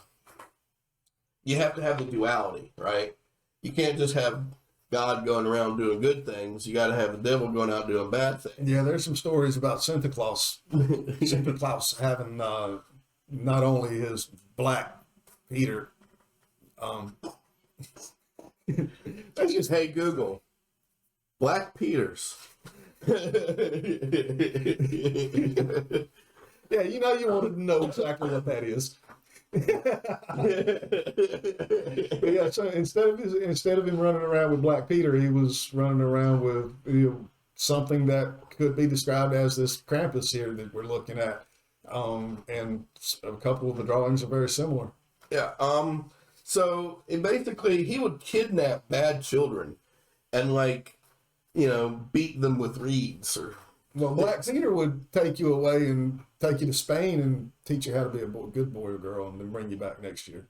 have to have the duality, right? You can't just have God going around doing good things. You got to have the devil going out doing bad things. Yeah, there's some stories about Santa Claus. Santa Claus having not only his black Peter. That's just hey Google, Black Peters. Yeah, you wanted to know exactly what that is. But yeah, so instead of him running around with Black Peter, he was running around with something that could be described as this Krampus here that we're looking at, and a couple of the drawings are very similar. Yeah. So basically, he would kidnap bad children, and like beat them with reeds or. Well, Black Peter would take you away and take you to Spain and teach you how to be a good boy or girl, and then bring you back next year.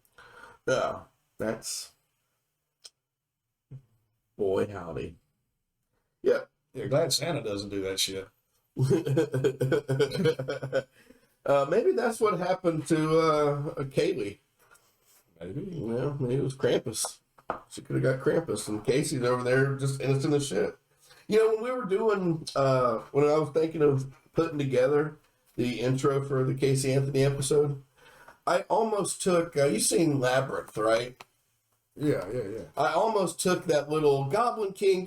Yeah, that's boy howdy. Yeah. Yeah, glad Santa doesn't do that shit. Maybe that's what happened to Kaylee. Maybe. Well, maybe it was Krampus. She could have got Krampus, and Casey's over there just innocent as shit. When we were doing, when I was thinking of putting together the intro for the Casey Anthony episode, I almost took, you've seen Labyrinth, right? Yeah. I almost took that little Goblin King,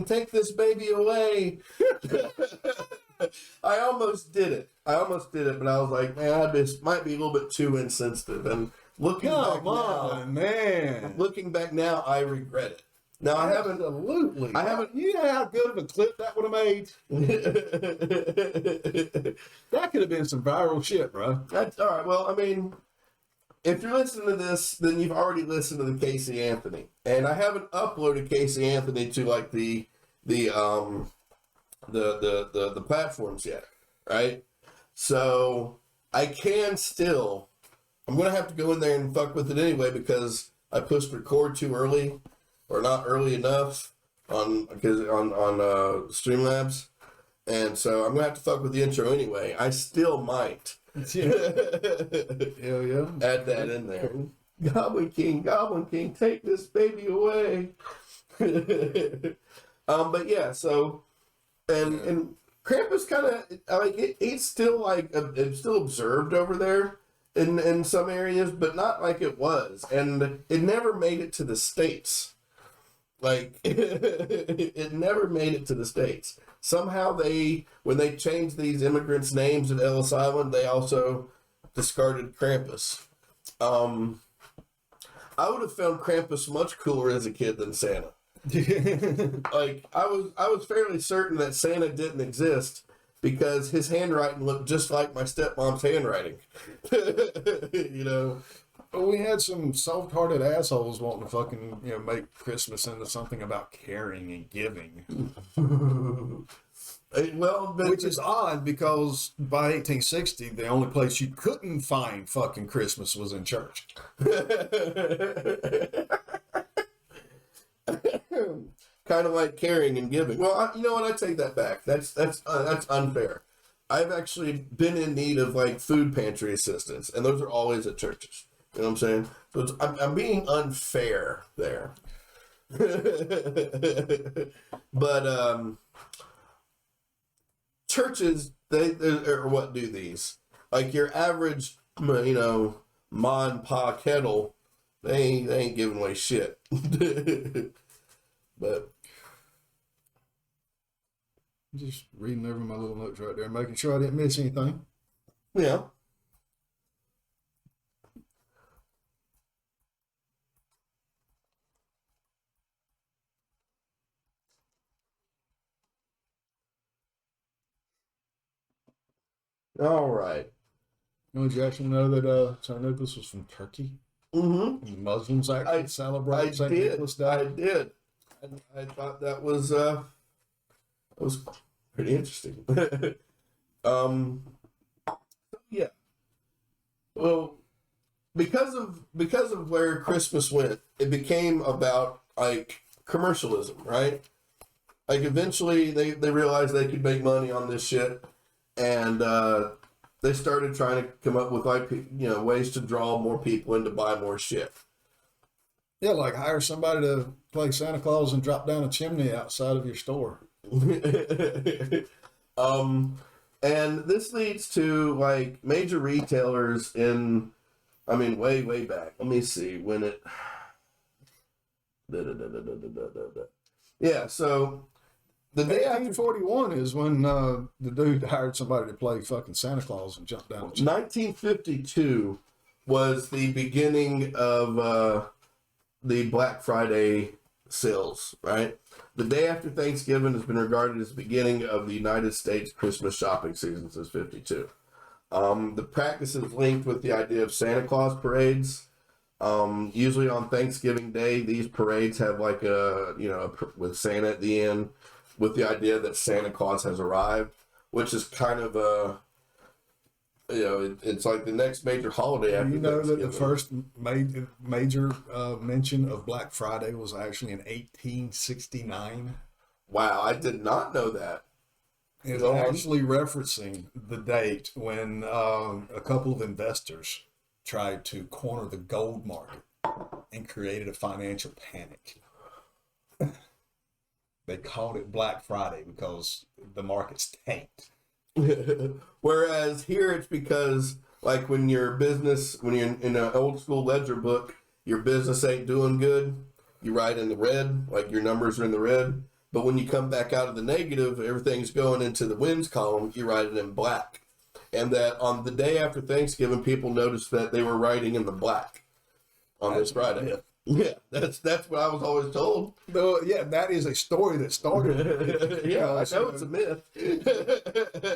take this baby away. I almost did it, but I was like, man, this might be a little bit too insensitive. And looking back now, I regret it. Now I haven't. You know how good of a clip that would have made? That could have been some viral shit, bro. That's all right. Well, I mean, if you're listening to this, then you've already listened to the Casey Anthony, and I haven't uploaded Casey Anthony to like the platforms yet, right? So I can still. I'm gonna have to go in there and fuck with it anyway because I pushed record too early. Or not early enough on Streamlabs, and so I'm gonna have to fuck with the intro anyway. I still might. Hell yeah! Add that in there. Goblin King, take this baby away. But yeah, so and Krampus kind of like it's still it's still observed over there in some areas, but not like it was, and it never made it to the States. Like, it never made it to the States. Somehow when they changed these immigrants' names at Ellis Island, they also discarded Krampus. I would have found Krampus much cooler as a kid than Santa. Like, I was fairly certain that Santa didn't exist because his handwriting looked just like my stepmom's handwriting. But we had some soft-hearted assholes wanting to fucking, make Christmas into something about caring and giving. Which is odd because by 1860, the only place you couldn't find fucking Christmas was in church. Kind of like caring and giving. Well, you know what? I take that back. That's unfair. I've actually been in need of like food pantry assistance, and those are always at churches. You know what I'm saying? So I'm being unfair there. But churches, or what do these? Like your average, ma and pa kettle, they ain't giving away shit. But just reading over my little notes right there, making sure I didn't miss anything. Yeah. All right. Did you actually know that St. Nicholas was from Turkey? Mm-hmm. And Muslims actually celebrate St. Nicholas Day. I did. I thought that was pretty interesting. Yeah. Well, because of where Christmas went, it became about like commercialism, right? Like eventually they realized they could make money on this shit. And they started trying to come up with ways to draw more people in to buy more shit. Yeah, like hire somebody to play Santa Claus and drop down a chimney outside of your store. And this leads to like major retailers way back. Let me see when it. Yeah, so. The day 1941 is when the dude hired somebody to play fucking Santa Claus and jump down. 1952 was the beginning of the Black Friday sales, right? The day after Thanksgiving has been regarded as the beginning of the United States Christmas shopping season since 52. The practice is linked with the idea of Santa Claus parades. Usually on Thanksgiving Day, these parades have like with Santa at the end. with the idea that Santa Claus has arrived, which is kind of a, it's like the next major holiday after You know that the Thanksgiving. first major mention of Black Friday was actually in 1869. Wow, I did not know that. It's Go on. actually referencing the date when a couple of investors tried to corner the gold market and created a financial panic. They called it Black Friday because the market's tanked. Whereas here it's because, like, when you're in an old school ledger book, your business ain't doing good, you write in the red, like your numbers are in the red. But when you come back out of the negative, everything's going into the wins column, you write it in black. And that on the day after Thanksgiving, people noticed that they were writing in the black on this Friday. Yeah, that's what I was always told. No, yeah, that is a story that started. Yeah, I know it's a myth.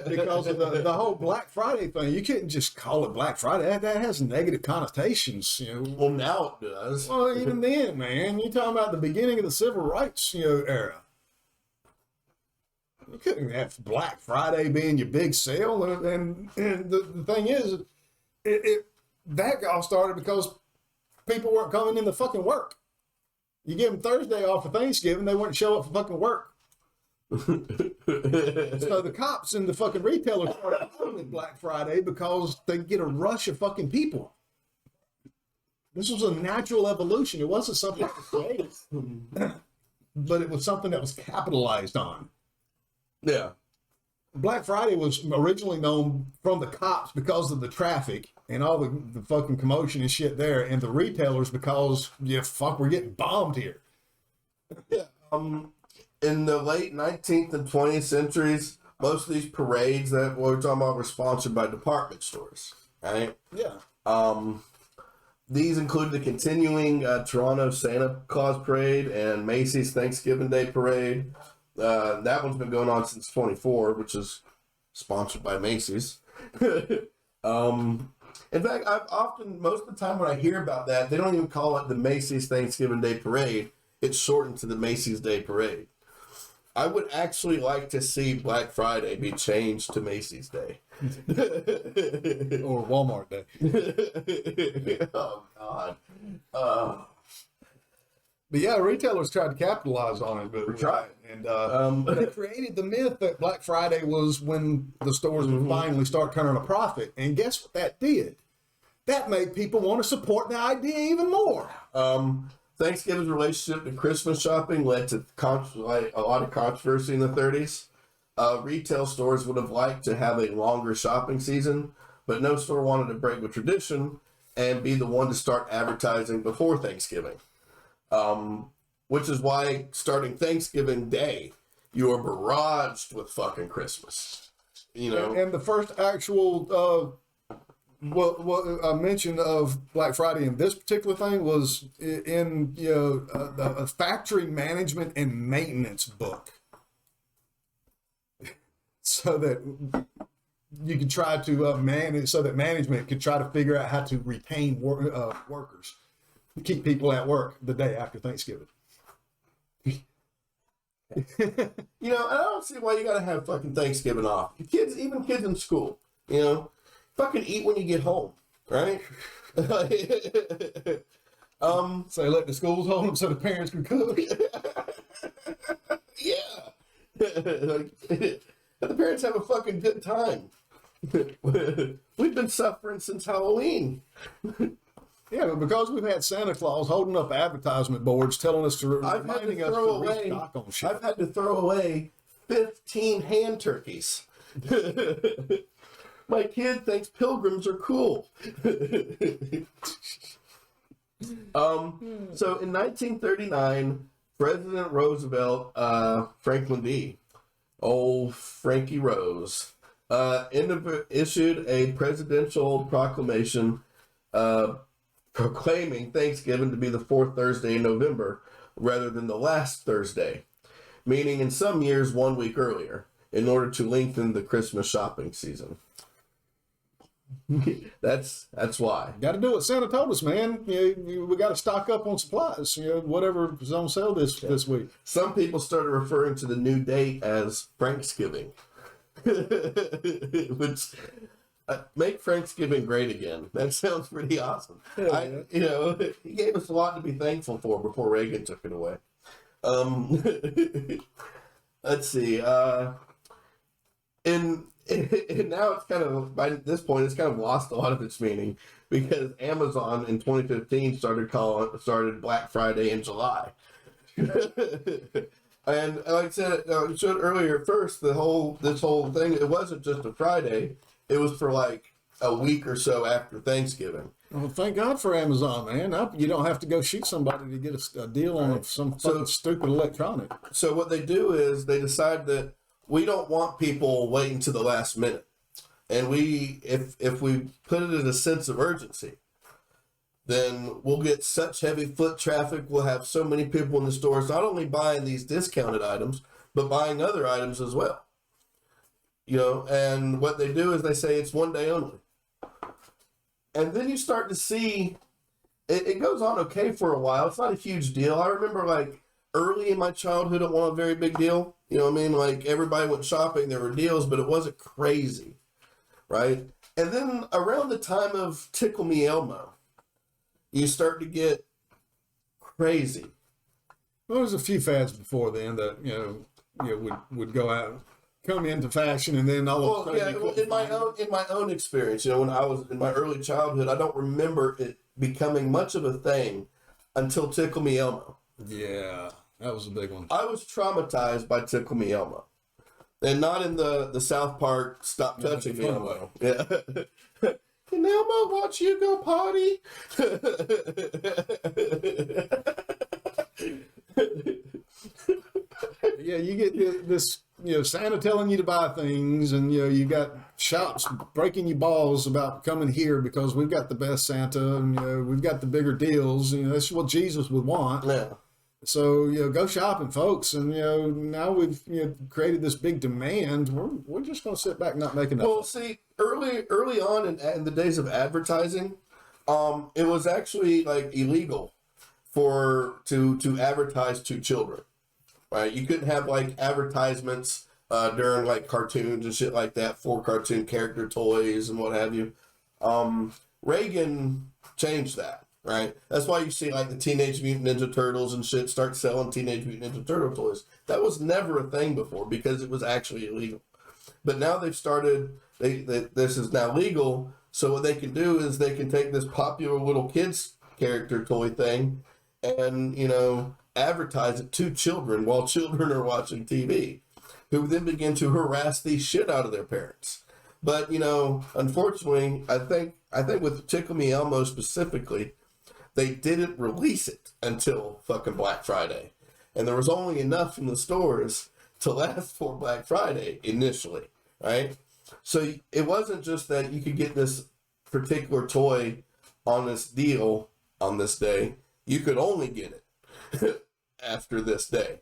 Because of the whole Black Friday thing. You couldn't just call it Black Friday. That has negative connotations, Well, now it does. Well, even then, man, you're talking about the beginning of the civil rights, era. You couldn't have Black Friday being your big sale, and the thing is, that all started because people weren't coming in to fucking work. You give them Thursday off for Thanksgiving, they wouldn't show up for fucking work. So the cops and the fucking retailers started calling it Black Friday because they get a rush of fucking people. This was a natural evolution. It wasn't something that was created, but it was something that was capitalized on. Yeah. Black Friday was originally known from the cops because of the traffic and all the fucking commotion and shit there, and the retailers because, we're getting bombed here. Yeah. In the late 19th and 20th centuries, most of these parades that we're talking about were sponsored by department stores, right? Yeah. These include the continuing Toronto Santa Claus Parade and Macy's Thanksgiving Day Parade. That one's been going on since 24, which is sponsored by Macy's. In fact, most of the time when I hear about that, they don't even call it the Macy's Thanksgiving Day Parade. It's shortened to the Macy's Day Parade. I would actually like to see Black Friday be changed to Macy's Day. Or Walmart Day. Oh, God. But yeah, retailers tried to capitalize on it. But Right. And they created the myth that Black Friday was when the stores would finally start turning a profit. And guess what that did? That made people want to support the idea even more. Thanksgiving's relationship to Christmas shopping led to a lot of controversy in the 30s. Retail stores would have liked to have a longer shopping season, but no store wanted to break with tradition and be the one to start advertising before Thanksgiving. Which is why starting Thanksgiving Day, you are barraged with fucking Christmas. And the first actual mention of Black Friday in this particular thing was in a factory management and maintenance book, so that you could try to manage, so that management could try to figure out how to retain workers, keep people at work the day after Thanksgiving. I don't see why you gotta have fucking Thanksgiving off. Even kids in school, fucking eat when you get home, right? So they let the schools hold them so the parents can cook. Yeah. Let the parents have a fucking good time. We've been suffering since Halloween. Yeah, but because we've had Santa Claus holding up advertisement boards telling us to I've had reminding to us throw to away. restock on shit. I've had to throw away 15 hand turkeys. My kid thinks pilgrims are cool. So in 1939, President Roosevelt, Franklin D. Old Frankie Rose, issued a presidential proclamation proclaiming Thanksgiving to be the fourth Thursday in November rather than the last Thursday, meaning in some years 1 week earlier, in order to lengthen the Christmas shopping season. That's why. Got to do what Santa told us, man. We got to stock up on supplies. Whatever is on sale this week. Some people started referring to the new date as Thanksgiving, which make Thanksgiving great again. That sounds pretty awesome. Yeah. He gave us a lot to be thankful for before Reagan took it away. Let's see. And now it's kind of, by this point, it's kind of lost a lot of its meaning because Amazon in 2015 started Black Friday in July. And like I said earlier, at first, this whole thing, it wasn't just a Friday. It was for like a week or so after Thanksgiving. Well, thank God for Amazon, man. You don't have to go shoot somebody to get a deal on some fucking stupid electronic. So what they do is they decide that we don't want people waiting to the last minute. And if we put it in a sense of urgency, then we'll get such heavy foot traffic. We'll have so many people in the stores, not only buying these discounted items, but buying other items as well. And what they do is they say it's one day only. And then you start to see, it goes on okay for a while. It's not a huge deal. I remember like early in my childhood, it wasn't a very big deal. You know what I mean? Like everybody went shopping, there were deals, but it wasn't crazy, right? And then around the time of Tickle Me Elmo, you start to get crazy. Well, there's a few fads before then that would go out, come into fashion, and then all of a sudden. In my own experience, when I was in my early childhood, I don't remember it becoming much of a thing until Tickle Me Elmo. Yeah, that was a big one. I was traumatized by Tickle Me Elmo, and not in the South Park "Stop Touching Me" Elmo. Yeah. Can Elmo watch you go potty? Yeah, you get this, Santa telling you to buy things, and you got shops breaking your balls about coming here because we've got the best Santa, and we've got the bigger deals. That's what Jesus would want. Yeah. So go shopping, folks, and now we've created this big demand. We're just going to sit back, and not make enough. Well, see, early on in the days of advertising, it was actually like illegal to advertise to children. Right? You couldn't have like advertisements during like cartoons and shit like that for cartoon character toys and what have you. Reagan changed that. Right? That's why you see like the Teenage Mutant Ninja Turtles and shit start selling Teenage Mutant Ninja Turtle toys. That was never a thing before because it was actually illegal. But now they've started, this is now legal, so what they can do is they can take this popular little kids character toy thing and, advertise it to children while children are watching TV, who then begin to harass the shit out of their parents. But, unfortunately, I think with Tickle Me Elmo specifically, they didn't release it until fucking Black Friday. And there was only enough in the stores to last for Black Friday initially, right? So it wasn't just that you could get this particular toy on this deal on this day. You could only get it after this day.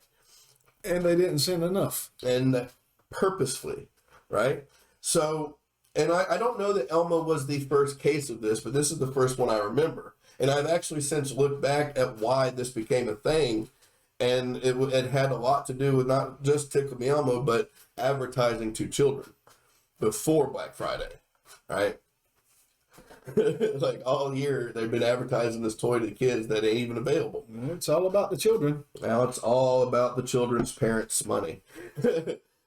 And they didn't send enough. And purposefully, right? So, and I don't know that Elmo was the first case of this, but this is the first one I remember. And I've actually since looked back at why this became a thing, and it had a lot to do with not just Tickle Me Elmo, but advertising to children before Black Friday, right? Like all year, they've been advertising this toy to kids that ain't even available. It's all about the children. Now it's all about the children's parents' money.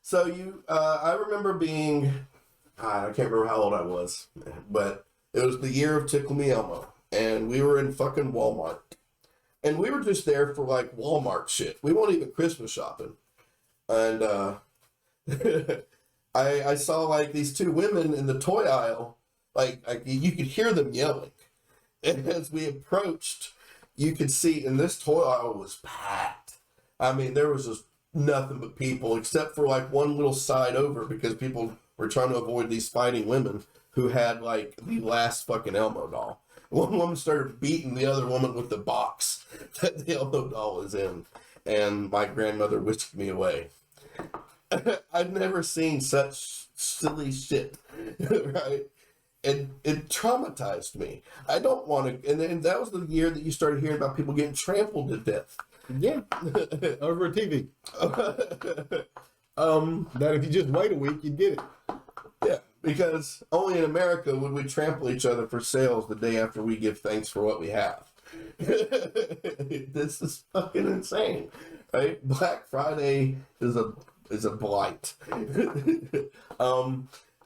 So I remember being, I can't remember how old I was, but it was the year of Tickle Me Elmo. And we were in fucking Walmart. And we were just there for like Walmart shit. We weren't even Christmas shopping. And I saw like these two women in the toy aisle. Like you could hear them yelling. And as we approached, you could see, and this toy aisle was packed. I mean, there was just nothing but people, except for like one little side over because people were trying to avoid these fighting women who had like the last fucking Elmo doll. One woman started beating the other woman with the box that the Elmo doll was in, and my grandmother whisked me away. I've never seen such silly shit, right? it traumatized me. I don't want to. And then that was the year that you started hearing about people getting trampled to death. Yeah, over a TV. That if you just wait a week, you'd get it. Yeah, because only in America would we trample each other for sales the day after we give thanks for what we have. This is fucking insane, right? Black Friday is a blight.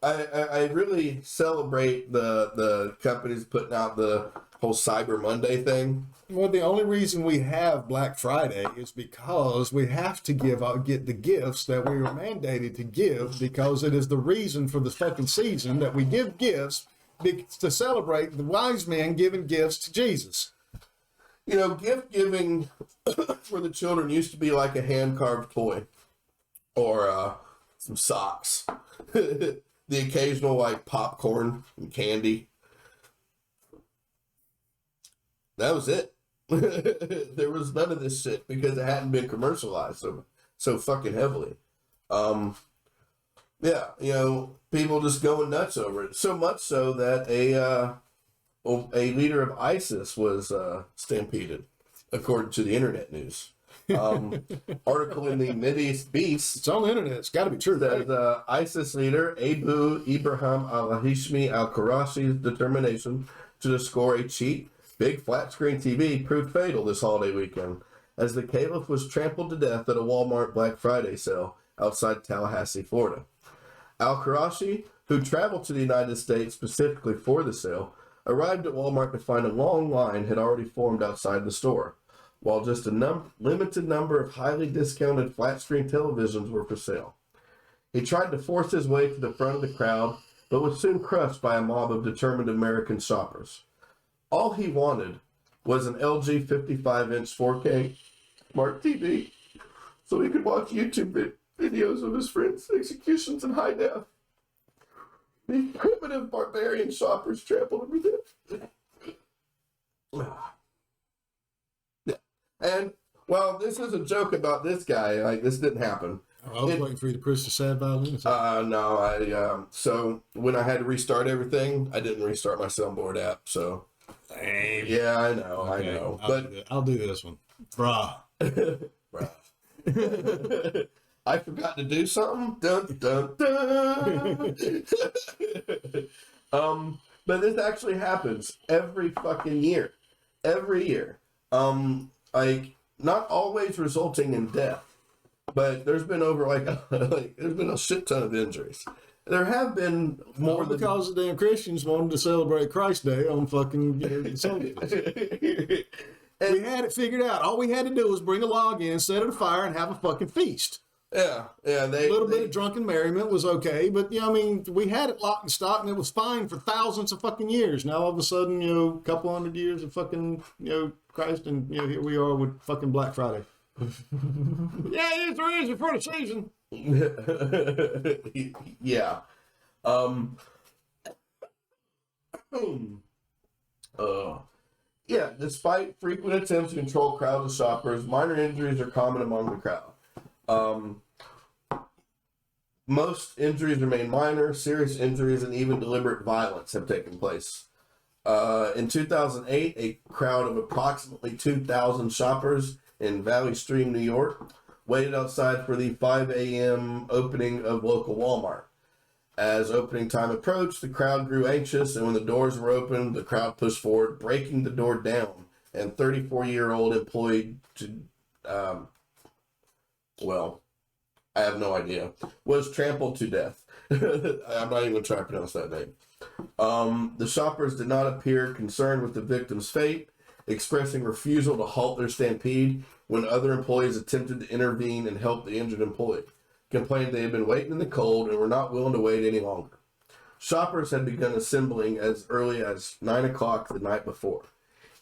I really celebrate the companies putting out the whole Cyber Monday thing. Well, the only reason we have Black Friday is because we have to get the gifts that we were mandated to give, because it is the reason for the fucking season that we give gifts to celebrate the wise men giving gifts to Jesus. You know, gift giving for the children used to be like a hand-carved toy or some socks. The occasional like popcorn and candy. That was it. There was none of this shit because it hadn't been commercialized so fucking heavily. Yeah, you know, people just going nuts over it. So much so that a leader of ISIS was stampeded, according to the internet news. Article in the Mideast Beast. It's on the internet. It's got to be true. That ISIS leader Abu Ibrahim al-Hashmi al-Qurashi's determination to score a cheap, big flat-screen TV proved fatal this holiday weekend, as the caliph was trampled to death at a Walmart Black Friday sale outside Tallahassee, Florida. Al-Qurashi, who traveled to the United States specifically for the sale, arrived at Walmart to find a long line had already formed outside the store, while just a limited number of highly discounted flat-screen televisions were for sale. He tried to force his way to the front of the crowd, but was soon crushed by a mob of determined American shoppers. All he wanted was an LG 55-inch 4K smart TV so he could watch YouTube videos of his friends' executions in high def. The primitive barbarian shoppers trampled him to death. Yeah. And, well, this is a joke about this guy. Like, this didn't happen. I was waiting for you to push the sad violin. No, so when I had to restart everything, I didn't restart my soundboard app, so... Damn. Yeah, I know, Okay, I know. I'll do this one. Bruh. Bruh. I forgot to do something. Dun, dun, dun. But this actually happens every fucking year. Every year. Like, not always resulting in death, but there's been over there's been a shit ton of injuries. There have been more than... Because the damn Christians wanted to celebrate Christ Day on fucking Sundays. We had it figured out. All we had to do was bring a log in, set it afire, and have a fucking feast. Yeah. A little bit of drunken merriment was okay, but, you know, I mean, we had it locked and stocked, and it was fine for thousands of fucking years. Now, all of a sudden, you know, a couple hundred years of fucking, you know, Christ, and, you know, here we are with fucking Black Friday. Yeah, it's the reason for the season. Yeah. Yeah, despite frequent attempts to control crowds of shoppers, minor injuries are common among the crowd. Most injuries remain minor. Serious injuries and even deliberate violence have taken place. In 2008, a crowd of approximately 2,000 shoppers in Valley Stream, New York, waited outside for the 5 a.m. opening of local Walmart. As opening time approached, the crowd grew anxious, and when the doors were opened, the crowd pushed forward, breaking the door down, and 34-year-old employee, well, I have no idea, was trampled to death. I'm not even trying to pronounce that name. The shoppers did not appear concerned with the victim's fate, expressing refusal to halt their stampede when other employees attempted to intervene and help the injured employee, complained they had been waiting in the cold and were not willing to wait any longer. Shoppers had begun assembling as early as 9 o'clock the night before.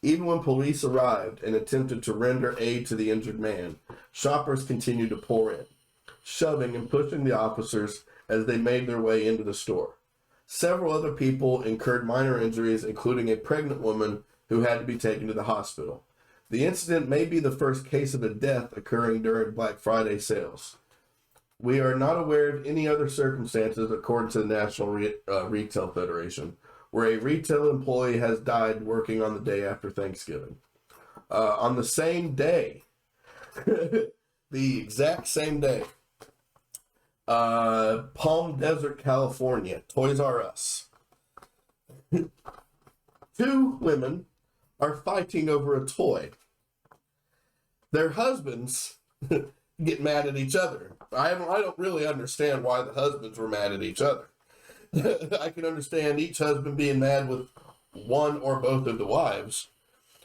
Even when police arrived and attempted to render aid to the injured man, shoppers continued to pour in, shoving and pushing the officers as they made their way into the store. Several other people incurred minor injuries, including a pregnant woman who had to be taken to the hospital. The incident may be the first case of a death occurring during Black Friday sales. We are not aware of any other circumstances, according to the National Retail Federation, where a retail employee has died working on the day after Thanksgiving. On the same day, the exact same day, Palm Desert, California, Toys R Us. 2 women are fighting over a toy. Their husbands get mad at each other. I don't really understand why the husbands were mad at each other. I can understand each husband being mad with one or both of the wives,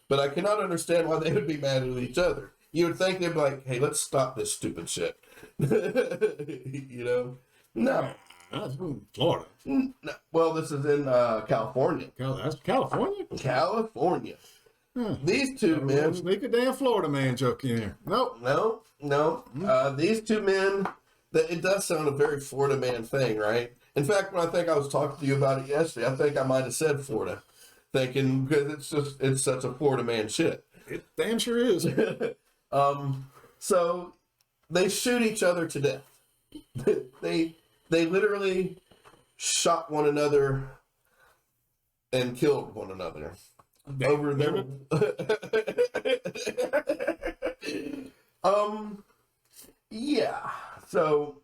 but I cannot understand why they would be mad at each other. You would think they'd be like, hey, let's stop this stupid shit. You know? No. That's from Florida. No. Well, this is in California. That's California? California. These 2 men. Sneak a damn Florida man joke in here. Nope. No. These 2 men, it does sound a very Florida man thing, right? In fact, when I think I was talking to you about it yesterday, I think I might have said Florida, thinking because it's such a Florida man shit. It damn sure is. So they shoot each other to death. They literally shot one another and killed one another over their. Yeah. So.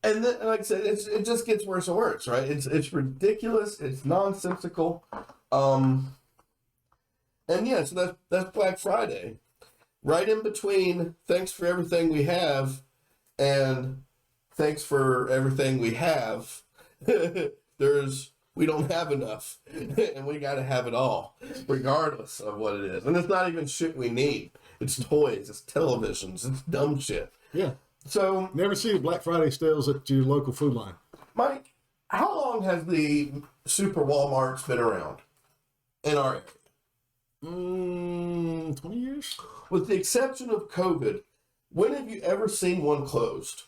And then, like I said, it just gets worse and worse, right? It's ridiculous. It's nonsensical. And yeah, so that's Black Friday, right in between. Thanks for everything we have, and thanks for everything we have. We don't have enough, and we got to have it all, regardless of what it is. And it's not even shit we need. It's toys. It's televisions. It's dumb shit. Yeah. So never see Black Friday sales at your local food line. Mike, how long has the Super Walmarts been around in our area? 20 years? With the exception of COVID, when have you ever seen one closed?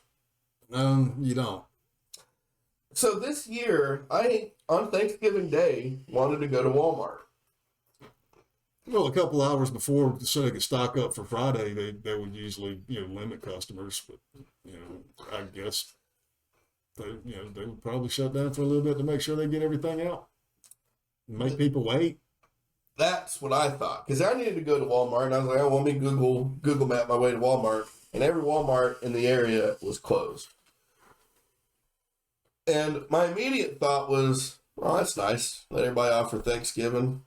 You don't. So this year, I, on Thanksgiving Day, wanted to go to Walmart. Well, a couple hours before, so they could stock up for Friday, they would usually, limit customers. But, I guess they would probably shut down for a little bit to make sure they get everything out. Make people wait. That's what I thought. Because I needed to go to Walmart, and I was like, let me Google map my way to Walmart. And every Walmart in the area was closed. And my immediate thought was, well, that's nice. Let everybody off for Thanksgiving.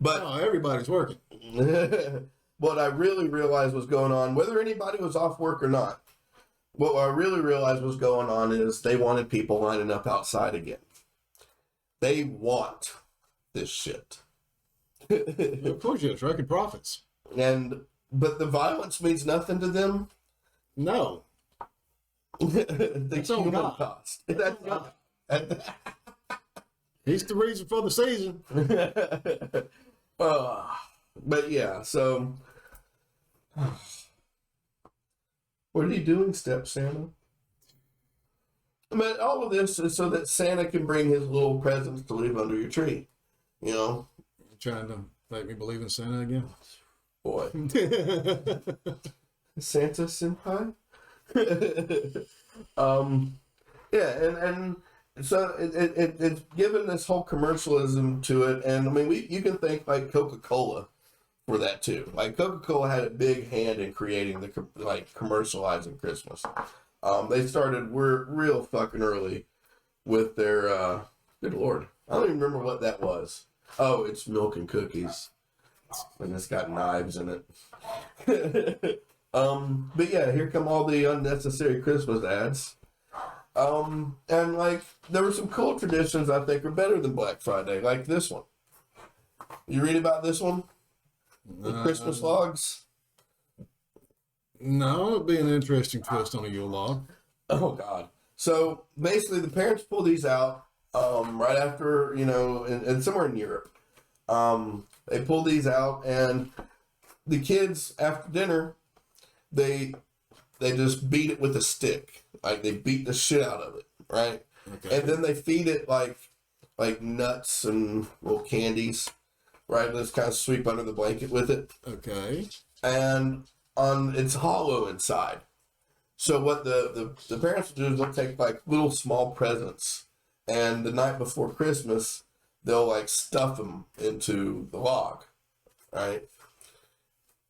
But everybody's working. What I really realized was going on, whether anybody was off work or not, what I really realized was going on is they wanted people lining up outside again. They want this shit. Of course, yes, record profits. But the violence means nothing to them. No. The human cost. That's God. He's the reason for the season. But yeah, so what are you doing, Step Santa? I mean, all of this is so that Santa can bring his little presents to leave under your tree. You're trying to make me believe in Santa again? Boy. Santa senpai? Yeah, and so it's given this whole commercialism to it, and I mean, you can think like Coca-Cola for that too. Like Coca-Cola had a big hand in creating commercializing Christmas. They started real fucking early with their good lord, I don't even remember what that was. Oh, it's milk and cookies, and it's got knives in it. But yeah, here come all the unnecessary Christmas ads. And there were some cool traditions I think are better than Black Friday, like this one. You read about this one? The Christmas logs? No, it'd be an interesting twist on a Yule log. Oh God. So basically the parents pull these out, right after, and somewhere in Europe. They pull these out, and the kids after dinner, they just beat it with a stick. Like they beat the shit out of it, right? Okay. And then they feed it like nuts and little candies, right? And just kind of sweep under the blanket with it. Okay. And it's hollow inside. So what the parents will do is they'll take like little small presents and the night before Christmas, they'll like stuff them into the log, right?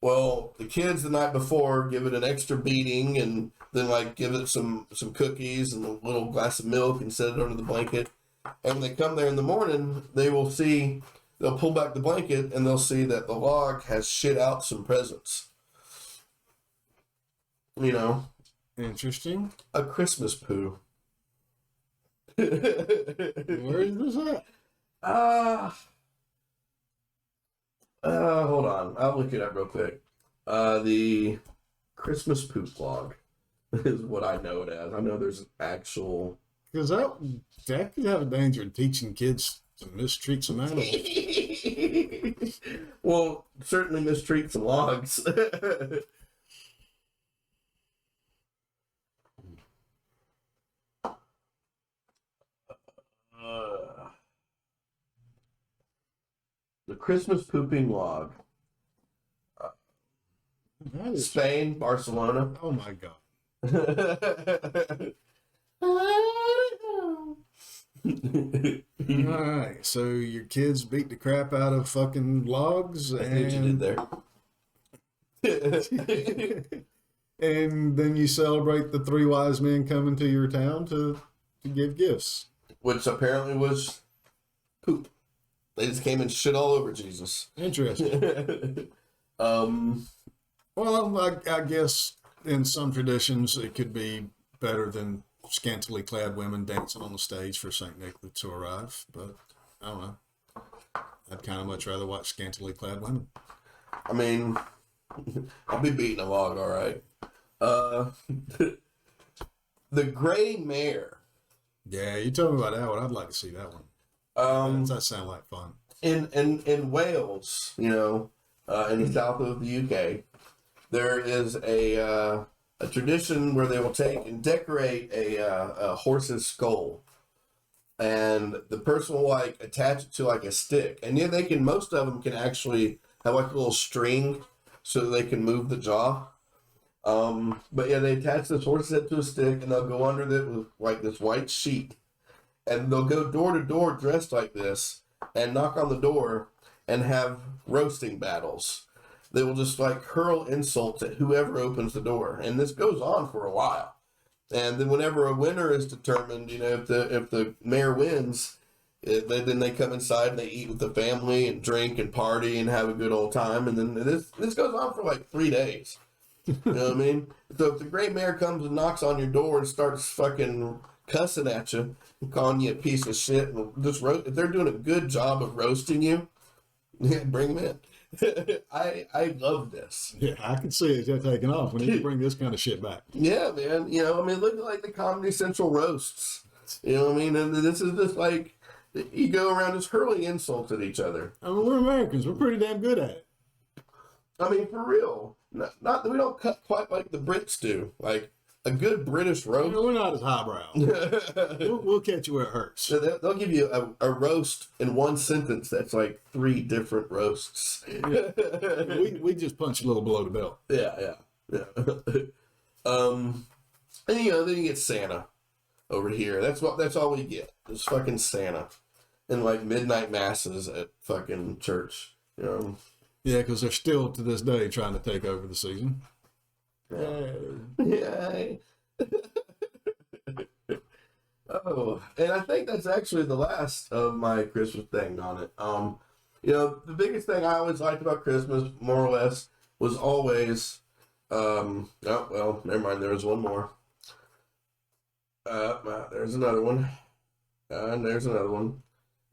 Well, the kids the night before give it an extra beating, and then like give it some cookies and a little glass of milk and set it under the blanket. And when they come there in the morning, they'll pull back the blanket and they'll see that the log has shit out some presents. You know, Interesting. a Christmas poo. Where is this at? Hold on. I'll look it up real quick. The Christmas poop log is what I know it as. I know there's an actual. Because that could have a danger of teaching kids to mistreat some animals. Well, certainly mistreat some logs. The Christmas pooping log. That is, Spain, Barcelona. oh my God. All right, so your kids beat the crap out of fucking logs, I see what you did and there. and then you celebrate the three wise men coming to your town to give gifts. Which apparently was poop. They just came and shit all over Jesus. Interesting. Well, I guess in some traditions it could be better than scantily clad women dancing on the stage for St. Nicholas to arrive, but I don't know. I'd kind of much rather watch scantily clad women. I mean, I'll be beating a log, all right. The Gray Mare. Yeah, you told me about that one. I'd like to see that one. That sound like fun. In Wales, you know, in the south of the UK, there is a tradition where they will take and decorate a horse's skull, and the person will like attach it to like a stick, and yeah, most of them can actually have like a little string so that they can move the jaw. But yeah, they attach this horse's head to a stick, and they'll go under it with like this white sheet, and they'll go door to door dressed like this and knock on the door and have roasting battles. They will just like hurl insults at whoever opens the door, and this goes on for a while. And then whenever a winner is determined, you know, if the mayor wins, then they come inside and they eat with the family and drink and party and have a good old time. And then this goes on for like 3 days. You know what I mean? So if the great mayor comes and knocks on your door and starts fucking cussing at you and calling you a piece of shit, and just if they're doing a good job of roasting you, yeah, bring them in. I love this. Yeah, I can see it taking off. We need to bring this kind of shit back. Yeah, man. You know, I mean, look at like the Comedy Central roasts. You know what I mean? And this is just like, you go around just hurling insults at each other. I mean, we're Americans. We're pretty damn good at it. I mean, for real. Not that we don't cut quite like the Brits do. Like a good British roast. We're not as highbrow. we'll catch you where it hurts. So they'll give you a roast in one sentence that's like 3 different roasts. we just punch a little below the belt. Yeah. And you know, then you get Santa over here. That's all we get. It's fucking Santa. And like midnight masses at fucking church. You know? Yeah, because they're still to this day trying to take over the season. Yay. Oh, and I think that's actually the last of my Christmas thing on it. You know, the biggest thing I always liked about Christmas, more or less, was always, oh, well, never mind, there was one more. There's another one. And there's another one.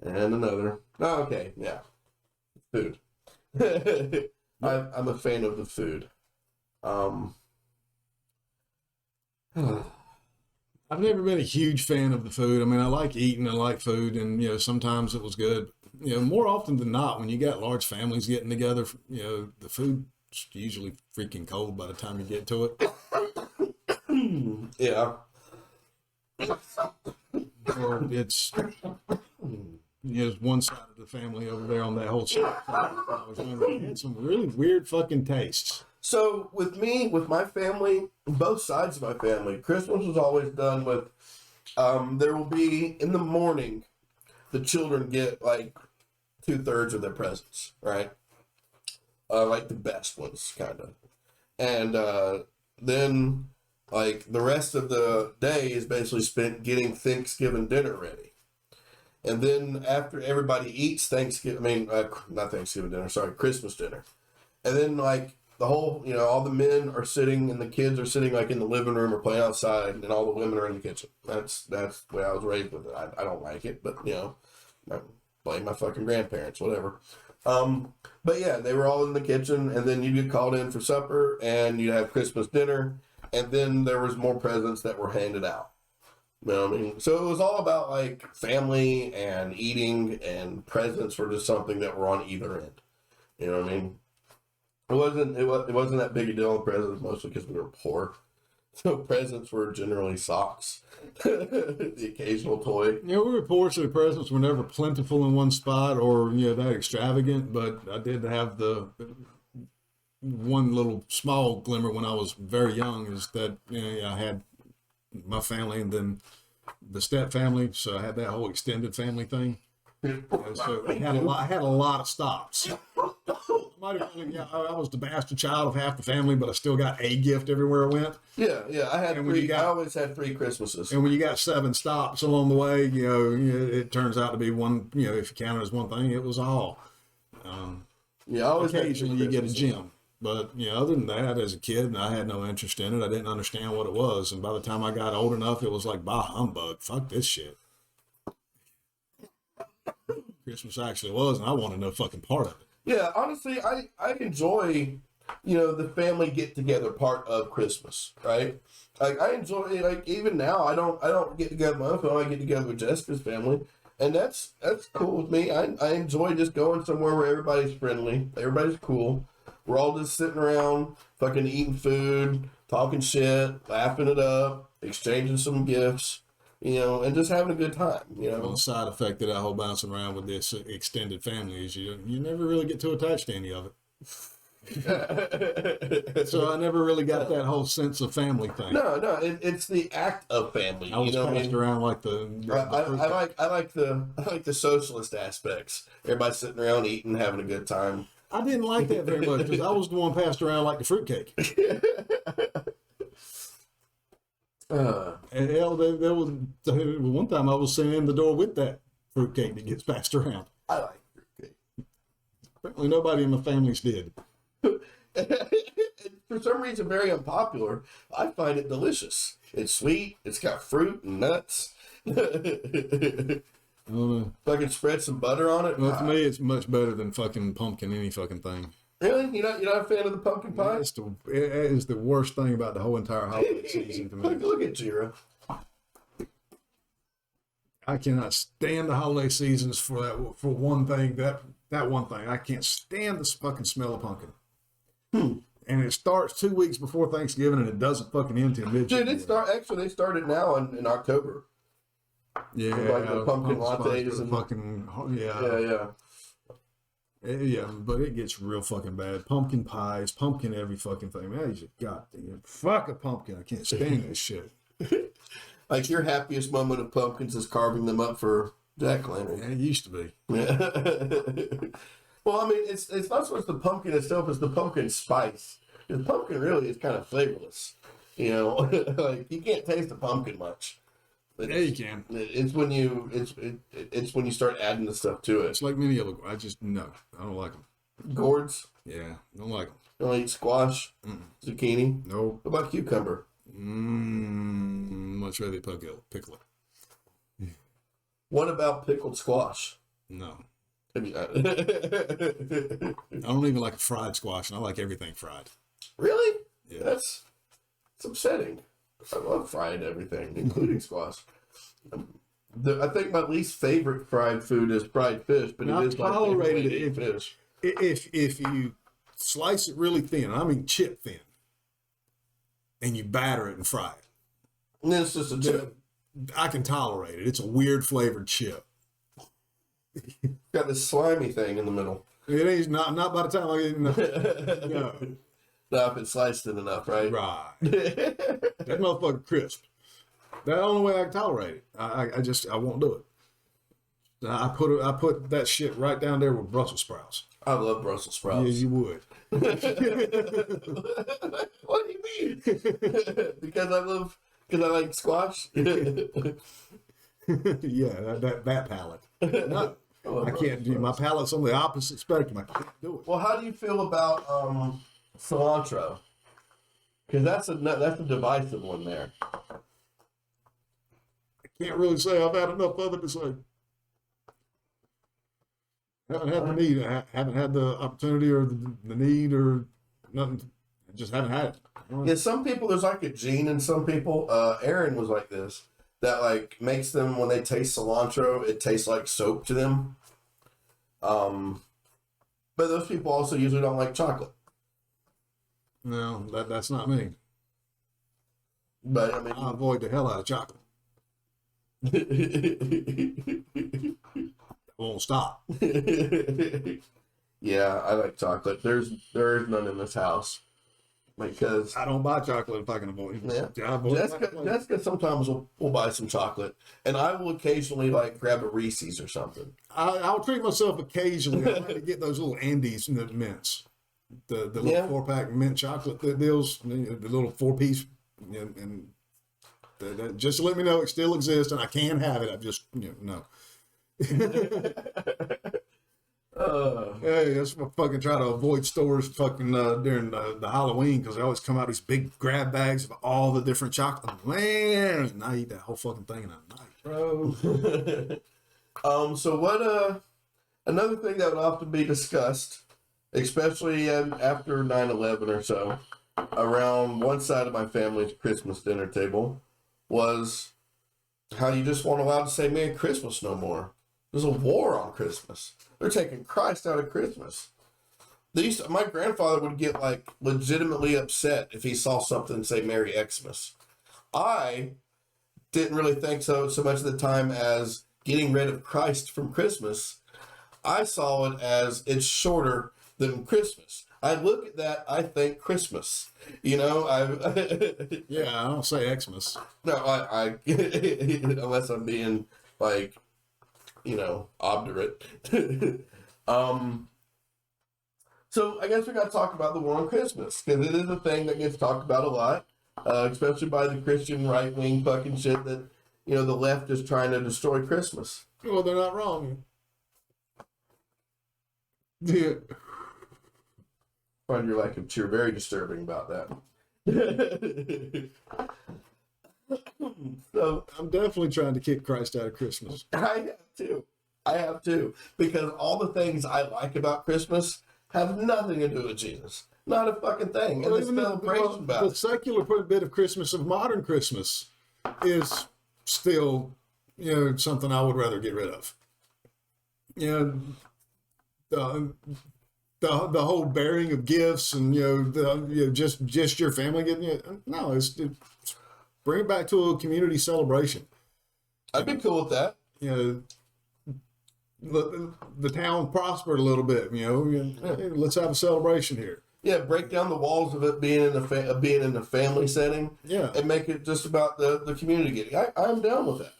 And another. Oh, okay, yeah. Food. I'm a fan of the food. I've never been a huge fan of the food. I mean, I like eating, I like food, and, you know, sometimes it was good. You know, more often than not, when you got large families getting together, you know, the food's usually freaking cold by the time you get to it. Yeah. Or it's, you know, one side of the family over there on that whole side. I was wondering, they had some really weird fucking tastes. So with me, with my family, both sides of my family, Christmas was always done with There will be in the morning, the children get like 2/3 of their presents, right? Like the best ones, kind of. And then, like, the rest of the day is basically spent getting Thanksgiving dinner ready. And then after everybody eats not Thanksgiving dinner, sorry, Christmas dinner. And then, like, the whole, all the men are sitting and the kids are sitting, like, in the living room or playing outside, and all the women are in the kitchen. That's the way I was raised with it. I don't like it, but, I blame my fucking grandparents, whatever. But yeah, they were all in the kitchen, and then you get called in for supper, and you have Christmas dinner, and then there was more presents that were handed out. You know what I mean? So it was all about like family and eating, and presents were just something that were on either end. You know what I mean? It wasn't that big a deal with presents, mostly because we were poor. So presents were generally socks, the occasional toy. We were poor, so the presents were never plentiful in one spot or that extravagant. But I did have the one little small glimmer when I was very young is that I had my family and then the step family, so I had that whole extended family thing. So I had a lot of stops. I was the bastard child of half the family, but I still got a gift everywhere I went. Yeah. I always had 3 Christmases. And when you got 7 stops along the way, it turns out to be one. If you count it as one thing, it was all. Occasionally you get a gem, but other than that, as a kid, I had no interest in it. I didn't understand what it was, and by the time I got old enough, it was like, bah humbug, fuck this shit. Christmas actually was, and I wanted no fucking part of it. Yeah, honestly, I enjoy, the family get together part of Christmas, right? Like I enjoy, like even now, I don't get together with my own family. I get together with Jessica's family, and that's cool with me. I enjoy just going somewhere where everybody's friendly, everybody's cool. We're all just sitting around, fucking eating food, talking shit, laughing it up, exchanging some gifts. And just having a good time, Well, the side effect of that whole bouncing around with this extended family is you never really get too attached to any of it. So I never really got that whole sense of family thing. No, it's the act of family. I was passed around like I like the socialist aspects. Everybody sitting around eating, having a good time. I didn't like that very much because I was the one passed around like the fruitcake. And there was one time I was sitting in the door with that fruitcake that gets passed around. I like fruitcake. Apparently nobody in my families did. For some reason, very unpopular. I find it delicious. It's sweet. It's got fruit and nuts. Fucking spread some butter on it. Well, to me, it's much better than fucking pumpkin any fucking thing. Really? You're not a fan of the pumpkin pie? It is the worst thing about the whole entire holiday season to me. Look at Jira. I cannot stand the holiday seasons for one thing. That one thing. I can't stand the fucking smell of pumpkin. And it starts 2 weeks before Thanksgiving, and it doesn't fucking end till mid-January. Dude, they started now in October. Yeah, like the pumpkin lattes and fucking yeah. Yeah, but it gets real fucking bad. Pumpkin pies, pumpkin every fucking thing. Man, you just goddamn fuck a pumpkin. I can't stand that shit. Like your happiest moment of pumpkins is carving them up for jack-o'-lantern. Yeah, it used to be. Yeah. Well, I mean, it's not so much the pumpkin itself as the pumpkin spice. The pumpkin really is kind of flavorless. Like you can't taste the pumpkin much. Yeah, you can. It's when you start adding the stuff to it. It's like many other. I don't like them. Gourds? Yeah, don't like them. You don't eat squash? Zucchini? No. What about cucumber? Much rather pickle it. What about pickled squash? No. I mean, I don't even like a fried squash, and I like everything fried. Really? Yeah. That's upsetting. I love fried everything, including squash. I think my least favorite fried food is fried fish, but Now, it is I've tolerated it fish. If you slice it really thin, I mean chip thin, and you batter it and fry it. And then it's just a chip. I can tolerate it. It's a weird flavored chip. Got this slimy thing in the middle. It ain't not by the time I get no. Now if it's sliced thin enough, right? Right. That motherfucker crisp. That's the only way I can tolerate it. I won't do it. I put that shit right down there with Brussels sprouts. I love Brussels sprouts. Yeah, you would. What do you mean? Because I like squash. Yeah, that palate. No, I can't do. My palate's on the opposite spectrum. I can't do it. Well, how do you feel about cilantro? Because that's a divisive one there. I can't really say I've had enough of it to say. Haven't had the need. I haven't had the opportunity or the need or nothing. I just haven't had it. Yeah, some people, there's like a gene in some people. Aaron was like this. That like makes them, when they taste cilantro, it tastes like soap to them. But those people also usually don't like chocolate. No, that's not me. But I mean, I avoid the hell out of chocolate. I won't stop. Yeah, I like chocolate. There is none in this house because I don't buy chocolate if I can avoid it. yeah. I avoid Jessica sometimes will buy some chocolate, and I will occasionally like grab a Reese's or something. I'll treat myself occasionally. I like to get those little Andes mints, the little Yeah. 4-pack mint chocolate deals, the little 4-piece, and just to let me know it still exists and I can have it. I just no. Hey, that's why I fucking try to avoid stores fucking during the Halloween because they always come out these big grab bags of all the different chocolate. Man, and I eat that whole fucking thing in a night, bro. So what? Another thing that would often be discussed, especially after 9/11 or so, around one side of my family's Christmas dinner table, was how you just weren't allowed to say Merry Christmas no more. There's a war on Christmas. They're taking Christ out of Christmas. My grandfather would get like legitimately upset if he saw something say Merry Xmas. I didn't really think so much at the time as getting rid of Christ from Christmas. I saw it as it's shorter than Christmas. I look at that, I think Christmas. Yeah, I don't say Xmas. No, I unless I'm being like, obdurate. So I guess we got to talk about the war on Christmas because it is a thing that gets talked about a lot, especially by the Christian right wing fucking shit that the left is trying to destroy Christmas. Well, they're not wrong. Yeah. Find your lack of cheer very disturbing about that. So I'm definitely trying to kick Christ out of Christmas. I have to. Because all the things I like about Christmas have nothing to do with Jesus. Not a fucking thing. And the celebration about the it. secular bit of Christmas, of modern Christmas, is still, something I would rather get rid of. The whole bearing of gifts and just your family getting it. No, it's bring it back to a community celebration. I'd be cool with that. The town prospered a little bit. Hey, let's have a celebration here. Yeah, break down the walls of it being in the family setting. Yeah, and make it just about the community getting. I'm down with that.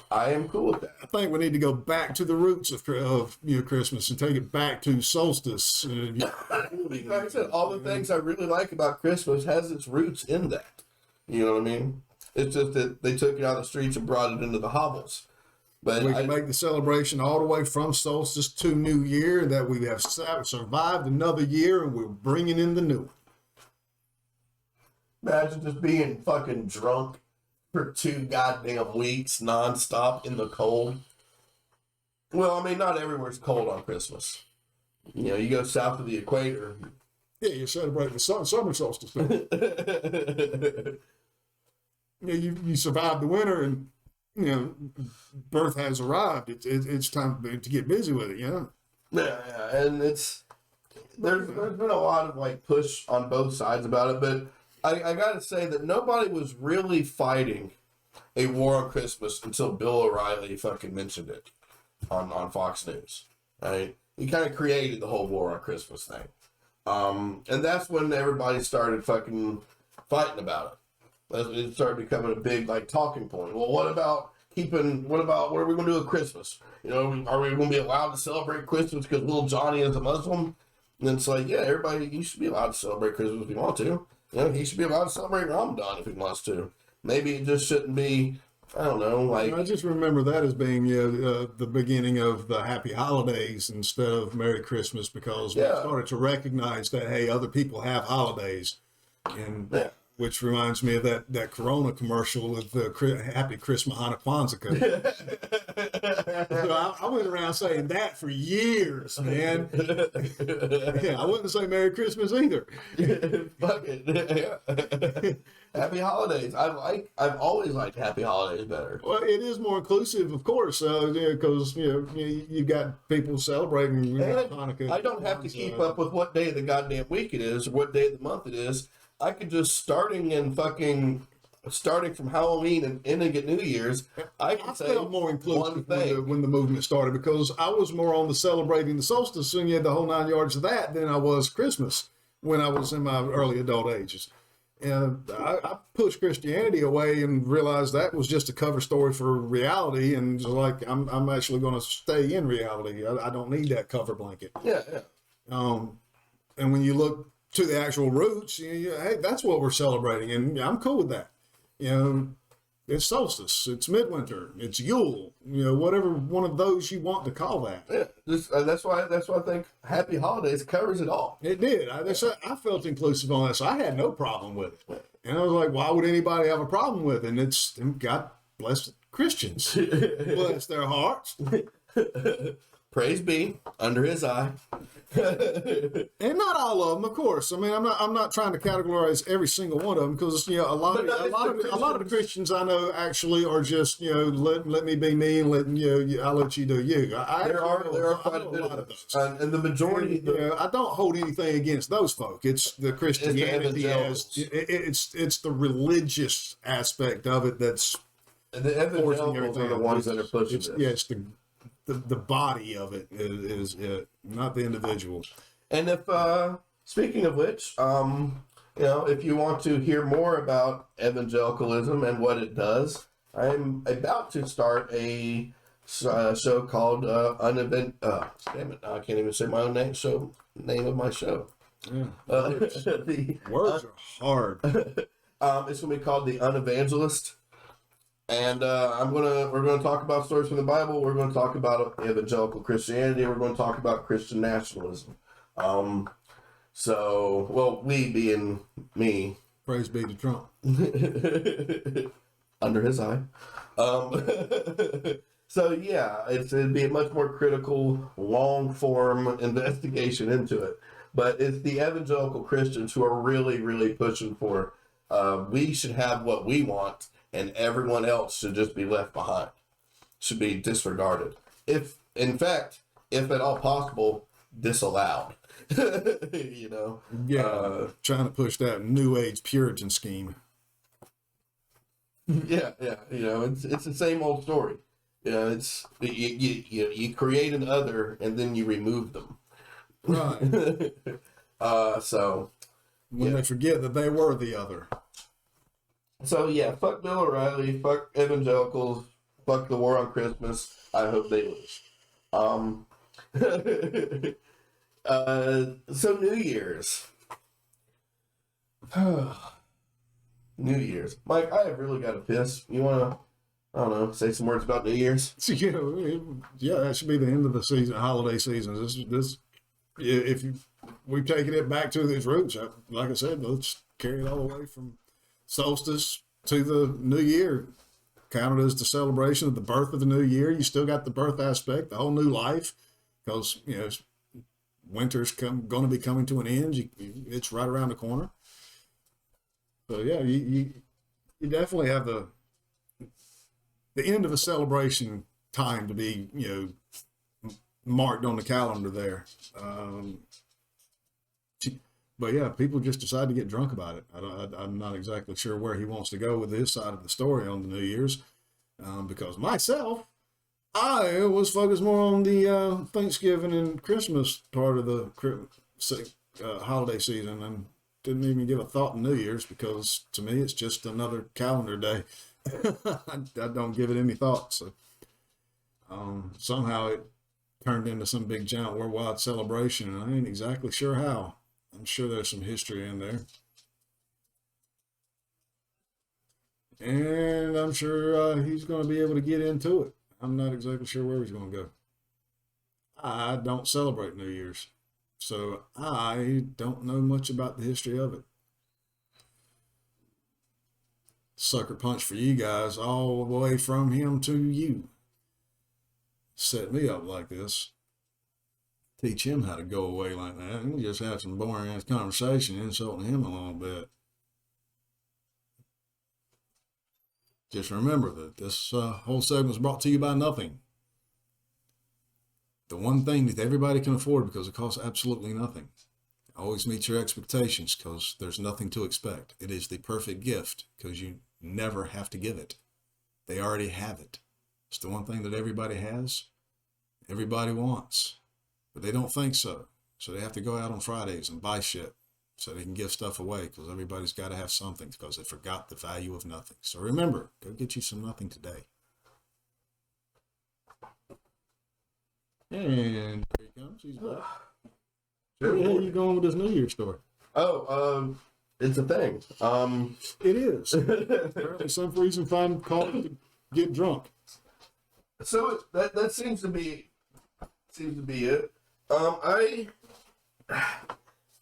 I am cool with that. I think we need to go back to the roots of Christmas and take it back to solstice. Like I said, all the things I really like about Christmas has its roots in that. You know what I mean? It's just that they took it out of the streets and brought it into the hovels. But we can make the celebration all the way from solstice to New Year, that we have survived another year and we're bringing in the new one. Imagine just being fucking drunk for 2 goddamn weeks nonstop in the cold. Well, I mean, not everywhere's cold on Christmas. You go south of the equator. Yeah, you're celebrating the summer solstice. You survived the winter and, birth has arrived. It's time to get busy with it, Yeah, and there's been a lot of like push on both sides about it, but I gotta say that nobody was really fighting a war on Christmas until Bill O'Reilly fucking mentioned it on Fox News. Right? He kind of created the whole war on Christmas thing. And that's when everybody started fucking fighting about it. It started becoming a big like talking point. Well, what about what are we going to do at Christmas? You know, are we going to be allowed to celebrate Christmas because little Johnny is a Muslim? And it's like, yeah, everybody, you should be allowed to celebrate Christmas if you want to. You know, he should be allowed to celebrate Ramadan if he wants to. Maybe it just shouldn't be, I don't know, like... I just remember that as being the beginning of the Happy Holidays instead of Merry Christmas, because we started to recognize that, hey, other people have holidays. And which reminds me of that Corona commercial with Happy Christmas Hanukkah. So I went around saying that for years, man. Yeah, I wouldn't say Merry Christmas either. Fuck it. Happy holidays. I've always liked Happy Holidays better. Well, it is more inclusive, of course, because you've got people celebrating Hanukkah. I don't have to keep up with what day of the goddamn week it is or what day of the month it is. I could just starting from Halloween and ending at New Year's. I felt more inclusive when the movement started, because I was more on the celebrating the solstice and you had the whole 9 yards of that than I was Christmas when I was in my early adult ages. And I pushed Christianity away and realized that was just a cover story for reality. And just like, I'm actually going to stay in reality. I don't need that cover blanket. Yeah. And when you look to the actual roots, hey, that's what we're celebrating. And I'm cool with that. It's solstice, it's midwinter, it's Yule, whatever one of those you want to call that. Yeah, that's why I think Happy Holidays covers it all. It did. I felt inclusive on that, so I had no problem with it. And I was like, why would anybody have a problem with it? And it's God bless Christians, bless their hearts. Praise be under His eye. And not all of them, of course. I mean, I'm not trying to categorize every single one of them, because a lot of the Christians I know actually are just let me be me and I'll let you do you. There are quite a bit of those, and the majority. I don't hold anything against those folk. It's the Christianity it's the religious aspect of it that's. And the evangelicals are the ones that are pushing this. Yes, the body of it is not the individual. And if speaking of which, if you want to hear more about evangelicalism and what it does, I'm about to start a show called damn it, I can't even say my own name of my show. Yeah. Words are hard. It's gonna be called The Unevangelist. And we're gonna talk about stories from the Bible. We're gonna talk about evangelical Christianity. We're gonna talk about Christian nationalism. We being me. Praise be to Trump. Under his eye. So yeah, it'd be a much more critical, long form investigation into it. But it's the evangelical Christians who are really, really pushing for we should have what we want, and everyone else should just be left behind, should be disregarded. If at all possible, disallowed. Yeah, trying to push that New Age Puritan scheme. Yeah. It's the same old story. It's you create an other and then you remove them. Right. When they forget that they were the other. So yeah, fuck Bill O'Reilly, fuck evangelicals, fuck the war on Christmas. I hope they lose. So New Year's. New Year's. Mike, I have really got to piss. You want to, say some words about New Year's? Yeah, that should be the end of the season, holiday season. We've taken it back to its roots. Like I said, let's carry it all the way from solstice to the new year. Counted as the celebration of the birth of the new year. You still got the birth aspect, the whole new life, because winter's going to be coming to an end. It's right around the corner. So yeah, you definitely have the end of a celebration time to be marked on the calendar there. But yeah, people just decide to get drunk about it. I'm not exactly sure where he wants to go with his side of the story on the New Year's, because myself, I was focused more on the Thanksgiving and Christmas part of the holiday season, and didn't even give a thought to New Year's because to me it's just another calendar day. I don't give it any thought. So somehow it turned into some big giant worldwide celebration, and I ain't exactly sure how. I'm sure there's some history in there. And I'm sure he's going to be able to get into it. I'm not exactly sure where he's going to go. I don't celebrate New Year's, so I don't know much about the history of it. Sucker punch for you guys all the way from him to you. Set me up like this. Teach him how to go away like that. And we just have some boring ass conversation insulting him a little bit. Just remember that this whole segment was brought to you by nothing. The one thing that everybody can afford because it costs absolutely nothing. Always meet your expectations because there's nothing to expect. It is the perfect gift because you never have to give it. They already have it. It's the one thing that everybody has, everybody wants, but they don't think so. So they have to go out on Fridays and buy shit so they can give stuff away because everybody's got to have something because they forgot the value of nothing. So remember, go get you some nothing today. And there he comes. He's back. Jerry, how you going with this New Year's story? Oh, it's a thing. It is. Apparently some reason find called to get drunk. So that seems to be it.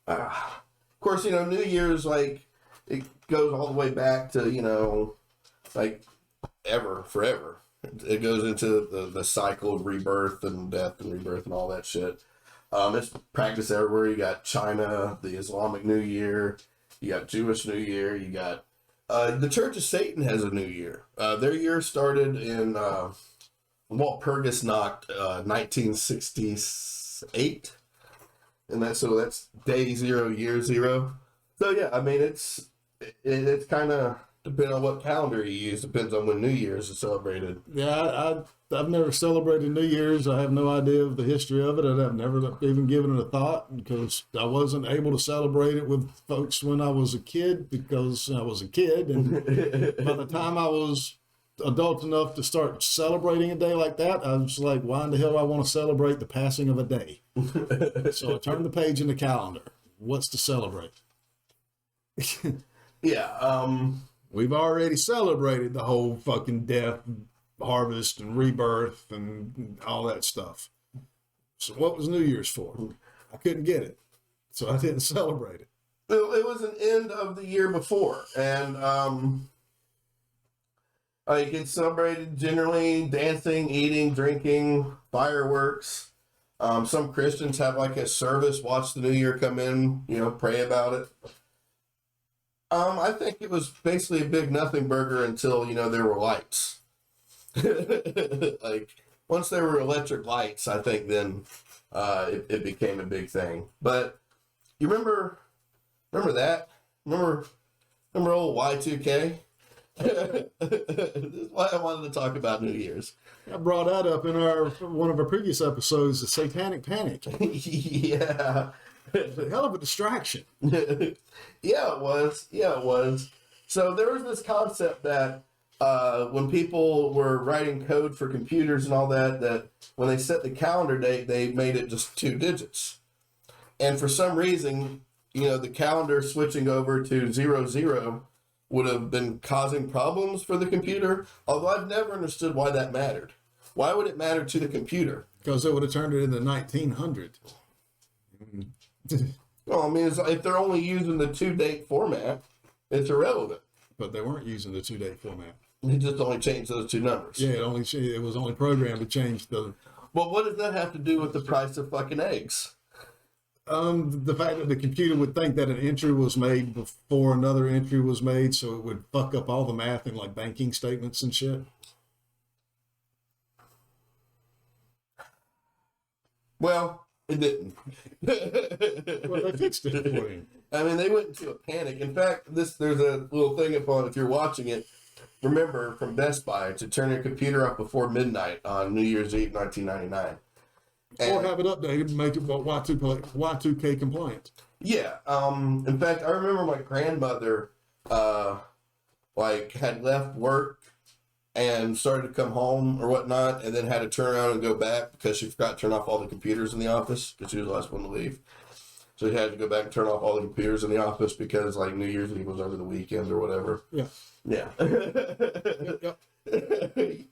Of course, you know, New Year's, like, it goes all the way back to, you know, like, forever. It goes into the cycle of rebirth and death and rebirth and all that shit. It's practiced everywhere. You got China, the Islamic New Year. You got Jewish New Year. You got the Church of Satan has a New Year. Their year started in Walpurgis-Nacht, 1968. And that's day 0, year 0. So yeah, I mean it's kind of depending on what calendar you use. Depends on when New Year's is celebrated. Yeah, I've never celebrated New Year's. I have no idea of the history of it. I've never even given it a thought because I wasn't able to celebrate it with folks when I was a kid because I was a kid. And by the time I was adult enough to start celebrating a day like that, I was like, why in the hell do I want to celebrate the passing of a day? So I turned the page in the calendar. What's to celebrate? Yeah, we've already celebrated the whole fucking death, harvest, and rebirth, and all that stuff. So what was New Year's for? I couldn't get it, so I didn't celebrate it. It was an end of the year before, and it gets celebrated generally dancing, eating, drinking, fireworks. Some Christians have like a service, watch the New Year come in, you know, pray about it. I think it was basically a big nothing burger until, you know, there were lights. Like, once there were electric lights, I think then it became a big thing. But you remember that? Remember old Y2K? This is why I wanted to talk about New Year's. I brought that up in one of our previous episodes, the Satanic Panic. Yeah. It was a hell of a distraction. Yeah, it was. So there was this concept that when people were writing code for computers and all that when they set the calendar date, they made it just 2 digits. And for some reason, you know, the calendar switching over to 00 would have been causing problems for the computer, although I've never understood why that mattered. Why would it matter to the computer? Because it would have turned it into 1900. Well, I mean, if they're only using the 2-date format, it's irrelevant. But they weren't using the 2-date format. They just only changed those 2 numbers. Yeah, it was only programmed to change the... Well, what does that have to do with the price of fucking eggs? The fact that the computer would think that an entry was made before another entry was made, so it would fuck up all the math in like banking statements and shit. Well, it didn't. Well, they fixed it for him. I mean, they went into a panic. In fact, there's a little thing upon, if you're watching it, remember from Best Buy to turn your computer off before midnight on New Year's Eve, 1999. Or have it updated and make it Y2K compliant. Yeah. In fact, I remember my grandmother, had left work and started to come home or whatnot, and then had to turn around and go back because she forgot to turn off all the computers in the office because she was the last one to leave. So she had to go back and turn off all the computers in the office because like New Year's Eve was over the weekend or whatever. Yeah. Yeah. Yep.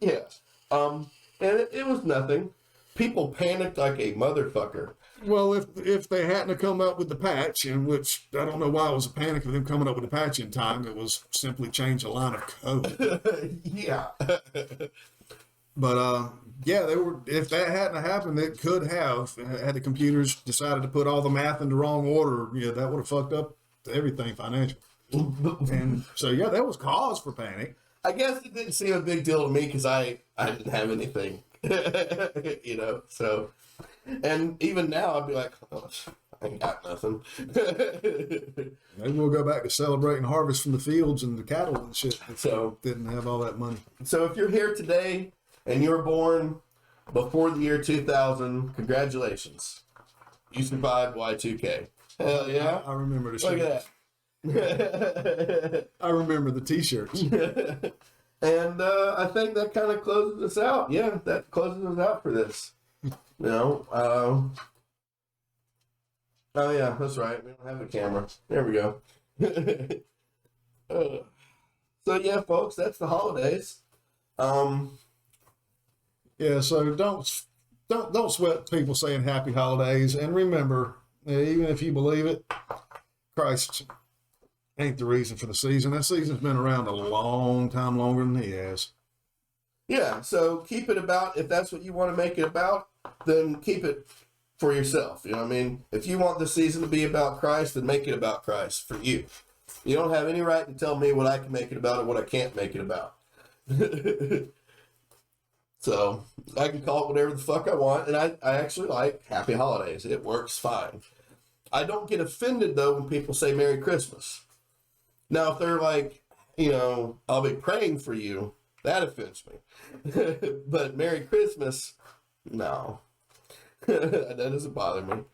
Yeah. And it was nothing. People panicked like a motherfucker. Well, if they hadn't have come up with the patch, in which I don't know why it was a panic of them coming up with the patch in time, it was simply change a line of code. Yeah. But yeah, they were. If that hadn't happened, it could have had the computers decided to put all the math in the wrong order. Yeah, that would have fucked up everything financial. And so yeah, that was cause for panic. I guess it didn't seem a big deal to me because I didn't have anything, you know. So, and even now I'd be like, oh, I ain't got nothing. Maybe we'll go back to celebrating harvest from the fields and the cattle and shit. So didn't have all that money. So if you're here today and you were born before the year 2000, congratulations, you survived Y2K. Hell yeah! I remember the Look shit. at that. I remember the T-shirts. And I think that kind of closes us out. Yeah, that closes us out for this. You know. Oh yeah, that's right. We don't have a camera. There we go. So yeah, folks, that's the holidays. Yeah, so don't sweat people saying happy holidays, and remember, even if you believe it, Christ ain't the reason for the season. That season's been around a long time longer than he has. Yeah, so keep it about, if that's what you want to make it about, then keep it for yourself. You know what I mean? If you want the season to be about Christ, then make it about Christ for you. You don't have any right to tell me what I can make it about or what I can't make it about. So I can call it whatever the fuck I want, and I actually like happy holidays. It works fine. I don't get offended, though, when people say Merry Christmas. Now, if they're like, you know, I'll be praying for you, that offends me. But Merry Christmas, no. That doesn't bother me.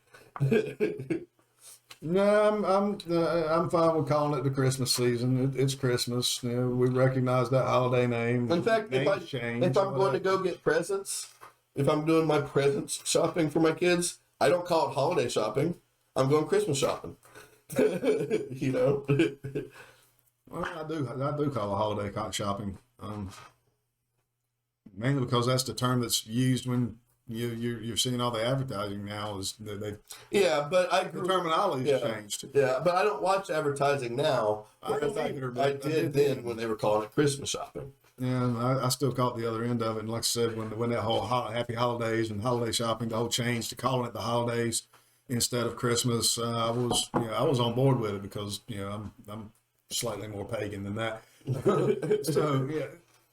No, I'm fine with calling it the Christmas season. It's Christmas. You know, we recognize that holiday name. In fact, if I'm going to go get presents, if I'm doing my presents shopping for my kids, I don't call it holiday shopping. I'm going Christmas shopping. You know. Well, I do call it holiday shopping. Mainly because that's the term that's used when you're seeing all the advertising now. Is they? Yeah, but the terminology's changed. Yeah, but I don't watch advertising now. Whereas I did then when they were calling it Christmas shopping. Yeah, I still caught the other end of it. And like I said, when that whole happy holidays and holiday shopping, the whole change to calling it the holidays instead of Christmas, I was on board with it because I'm slightly more pagan than that. So yeah,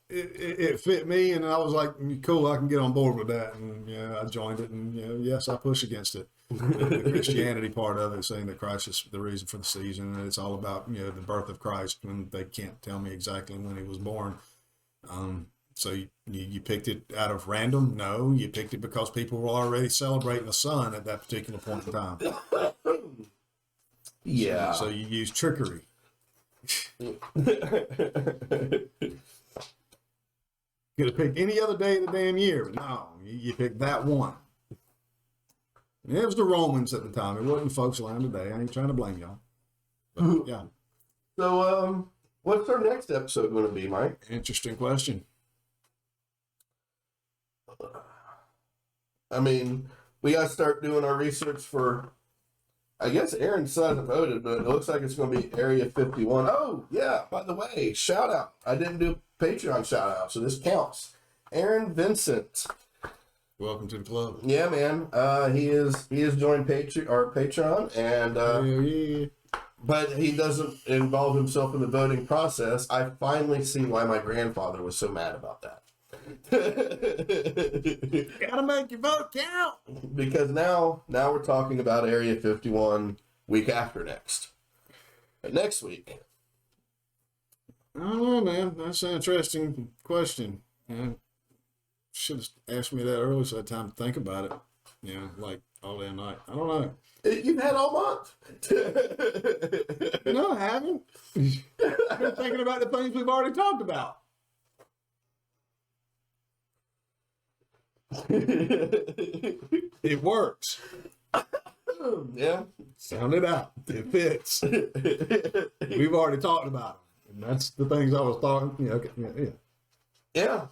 it fit me, and I was like, cool, I can get on board with that, and I joined it, and yes, I push against it. The Christianity part of it, saying that Christ is the reason for the season, and it's all about the birth of Christ when they can't tell me exactly when he was born. So you picked it out of random? No, you picked it because people were already celebrating the sun at that particular point in time. Yeah. So you used trickery. Could have picked any other day of the damn year, but no, you picked that one. And it was the Romans at the time. It wasn't folks around today. I ain't trying to blame y'all. But, yeah. So, what's our next episode going to be, Mike? Interesting question. I mean, we got to start doing our research for, I guess Aaron still hasn't voted, but it looks like it's going to be Area 51. Oh, yeah, by the way, shout out. I didn't do a Patreon shout out, so this counts. Aaron Vincent. Welcome to the club. Yeah, man. He has joined Patreon, and but he doesn't involve himself in the voting process. I finally see why my grandfather was so mad about that. Gotta make your vote count. Because now we're talking about Area 51 week after next. But next week. I don't know, man. That's an interesting question. Should have asked me that earlier so I had time to think about it. like all damn night. I don't know. You've had all month. No, I haven't. I've been thinking about the things we've already talked about. It works. Yeah. Sound it out. It fits. We've already talked about it. And that's the things I was talking. Yeah.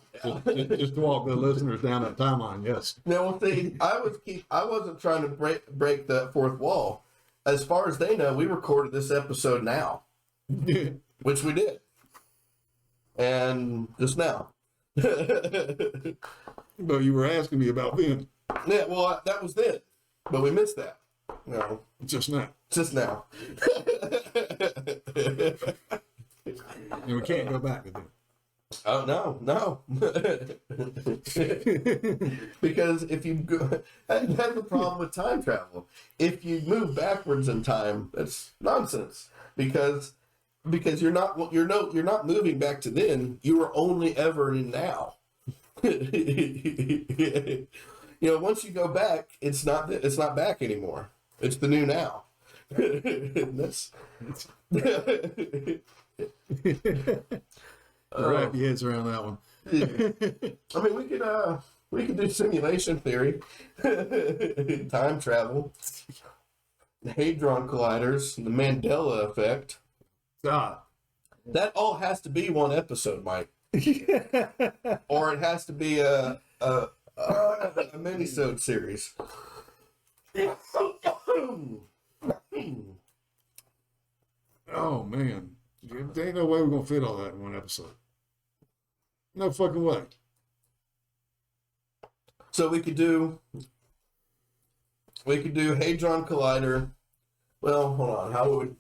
Just to walk the listeners down that timeline. Yes. Now, well, see, I wasn't trying to break that fourth wall. As far as they know, we recorded this episode now, which we did, and just now. But you were asking me about then. Yeah, well, that was then, but we missed that. No, Just now. just now. And we can't go back to them. Oh no. Because if you go, that's the problem with time travel. If you move backwards in time, that's nonsense. Because you're not moving back to then. You are only ever in now. Once you go back, it's not back anymore. It's the new now. That's Wrap your heads around that one. I mean, we could do simulation theory, time travel, the Hadron Colliders, the Mandela effect. God. That all has to be one episode, Mike. Or it has to be a mini-sode series. Oh, man. There ain't no way we're going to fit all that in one episode. No fucking way. So we could do Hadron Collider. Well, hold on. How would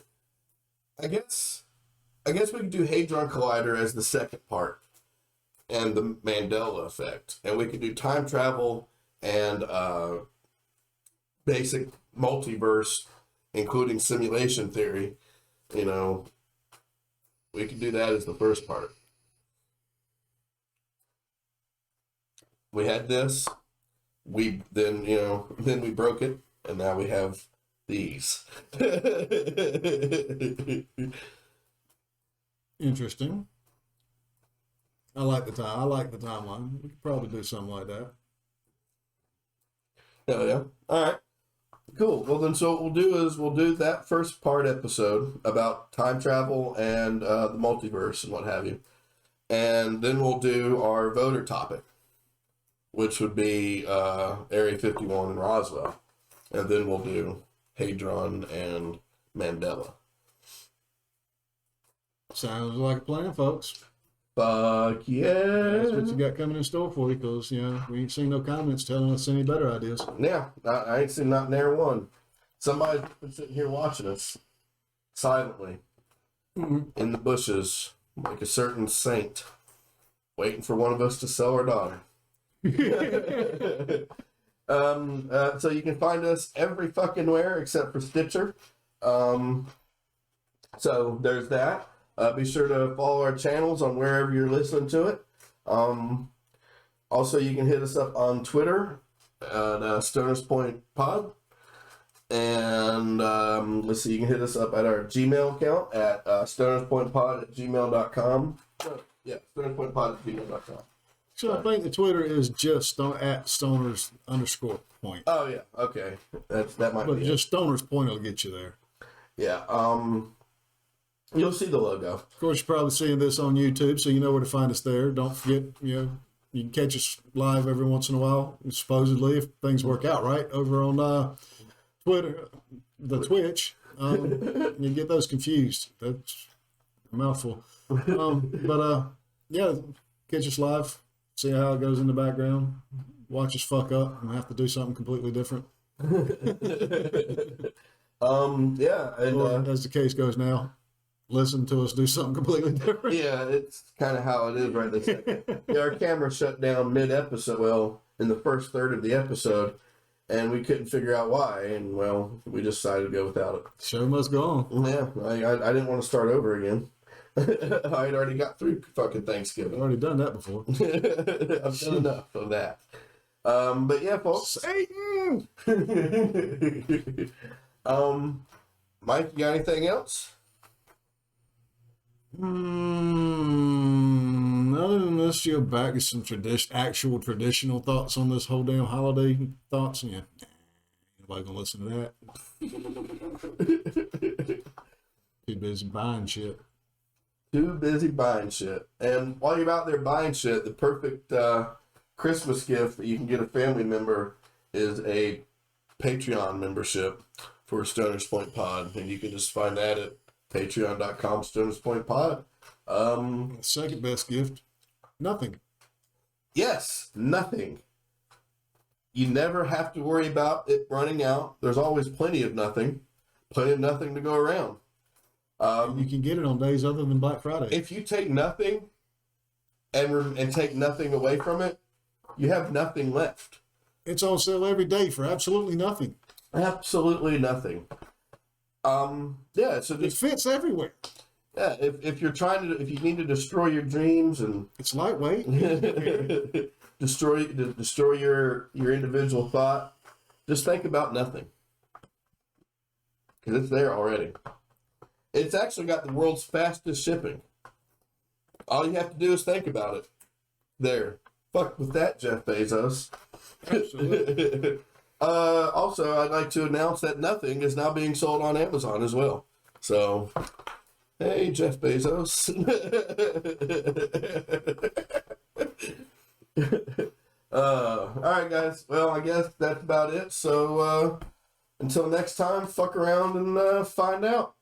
I guess we could do Hadron Collider as the second part, and the Mandela effect, and we could do time travel and basic multiverse, including simulation theory. We could do that as the first part. We had this. Then we broke it, and now we have these. Interesting. I like the timeline. We could probably do something like that. Oh yeah. All right. Cool. Well, then, so what we'll do is we'll do that first part episode about time travel and the multiverse and what have you, and then we'll do our voter topic, which would be Area 51 in Roswell, and then we'll do Hadron and Mandela. Sounds like a plan, folks. Fuck yeah. That's what you got coming in store for you, because, we ain't seen no comments telling us any better ideas. Yeah, I ain't seen not near one. Somebody's been sitting here watching us silently in the bushes, like a certain saint, waiting for one of us to sell our daughter. So you can find us every fucking where except for Stitcher. So there's that. Be sure to follow our channels on wherever you're listening to it. Also, you can hit us up on Twitter at Stoners Point Pod. And let's see, you can hit us up at our Gmail account at stonerspointpod@gmail.com. Yeah, stonerspointpod@gmail.com. So I think the Twitter is just at stoners_point. Oh, yeah, okay. That might But be just Stoners Point will get you there. Yeah, you'll see the logo. Of course, you're probably seeing this on YouTube, so you know where to find us there. Don't forget, you can catch us live every once in a while, supposedly, if things work out right, over on Twitter, the Twitch. You get those confused. That's a mouthful. Yeah, catch us live, see how it goes in the background, watch us fuck up and have to do something completely different. Yeah, and Or, as the case goes now, listen to us do something completely different. yeah, it's kind of how it is right this second. Yeah, our camera shut down mid-episode, well, in the first third of the episode, and we couldn't figure out why, and, well, we just decided to go without it. Show must go on. Yeah, I didn't want to start over again. I had already got through fucking I've Thanksgiving. already done that before. I've done enough of that. But yeah, folks. Satan! Mike, you got anything else? Other than this, go back to some actual traditional thoughts on this whole damn holiday thoughts. Yeah, nobody gonna listen to that. Too busy buying shit. Too busy buying shit. And while you're out there buying shit, the perfect Christmas gift that you can get a family member is a Patreon membership for Stoners Point Pod. And you can just find that at patreon.com Stoners Point Pod. Second best gift, nothing. Yes, nothing. You never have to worry about it running out. There's always plenty of nothing to go around. You can get it on days other than Black Friday. If you take nothing and take nothing away from it, you have nothing left. It's on sale every day for absolutely nothing. Absolutely nothing. Yeah, so It just fits everywhere. yeah, if you're trying to, if you need to destroy your dreams and It's lightweight. destroy your individual thought, just think about nothing, because it's there already. It's actually got the world's fastest shipping. All you have to do is think about it. There. Fuck with that, Jeff Bezos. Absolutely. Also, I'd like to announce that nothing is now being sold on Amazon as well. So, hey, Jeff Bezos. All right, guys. Well, I guess that's about it. So, until next time, fuck around and find out.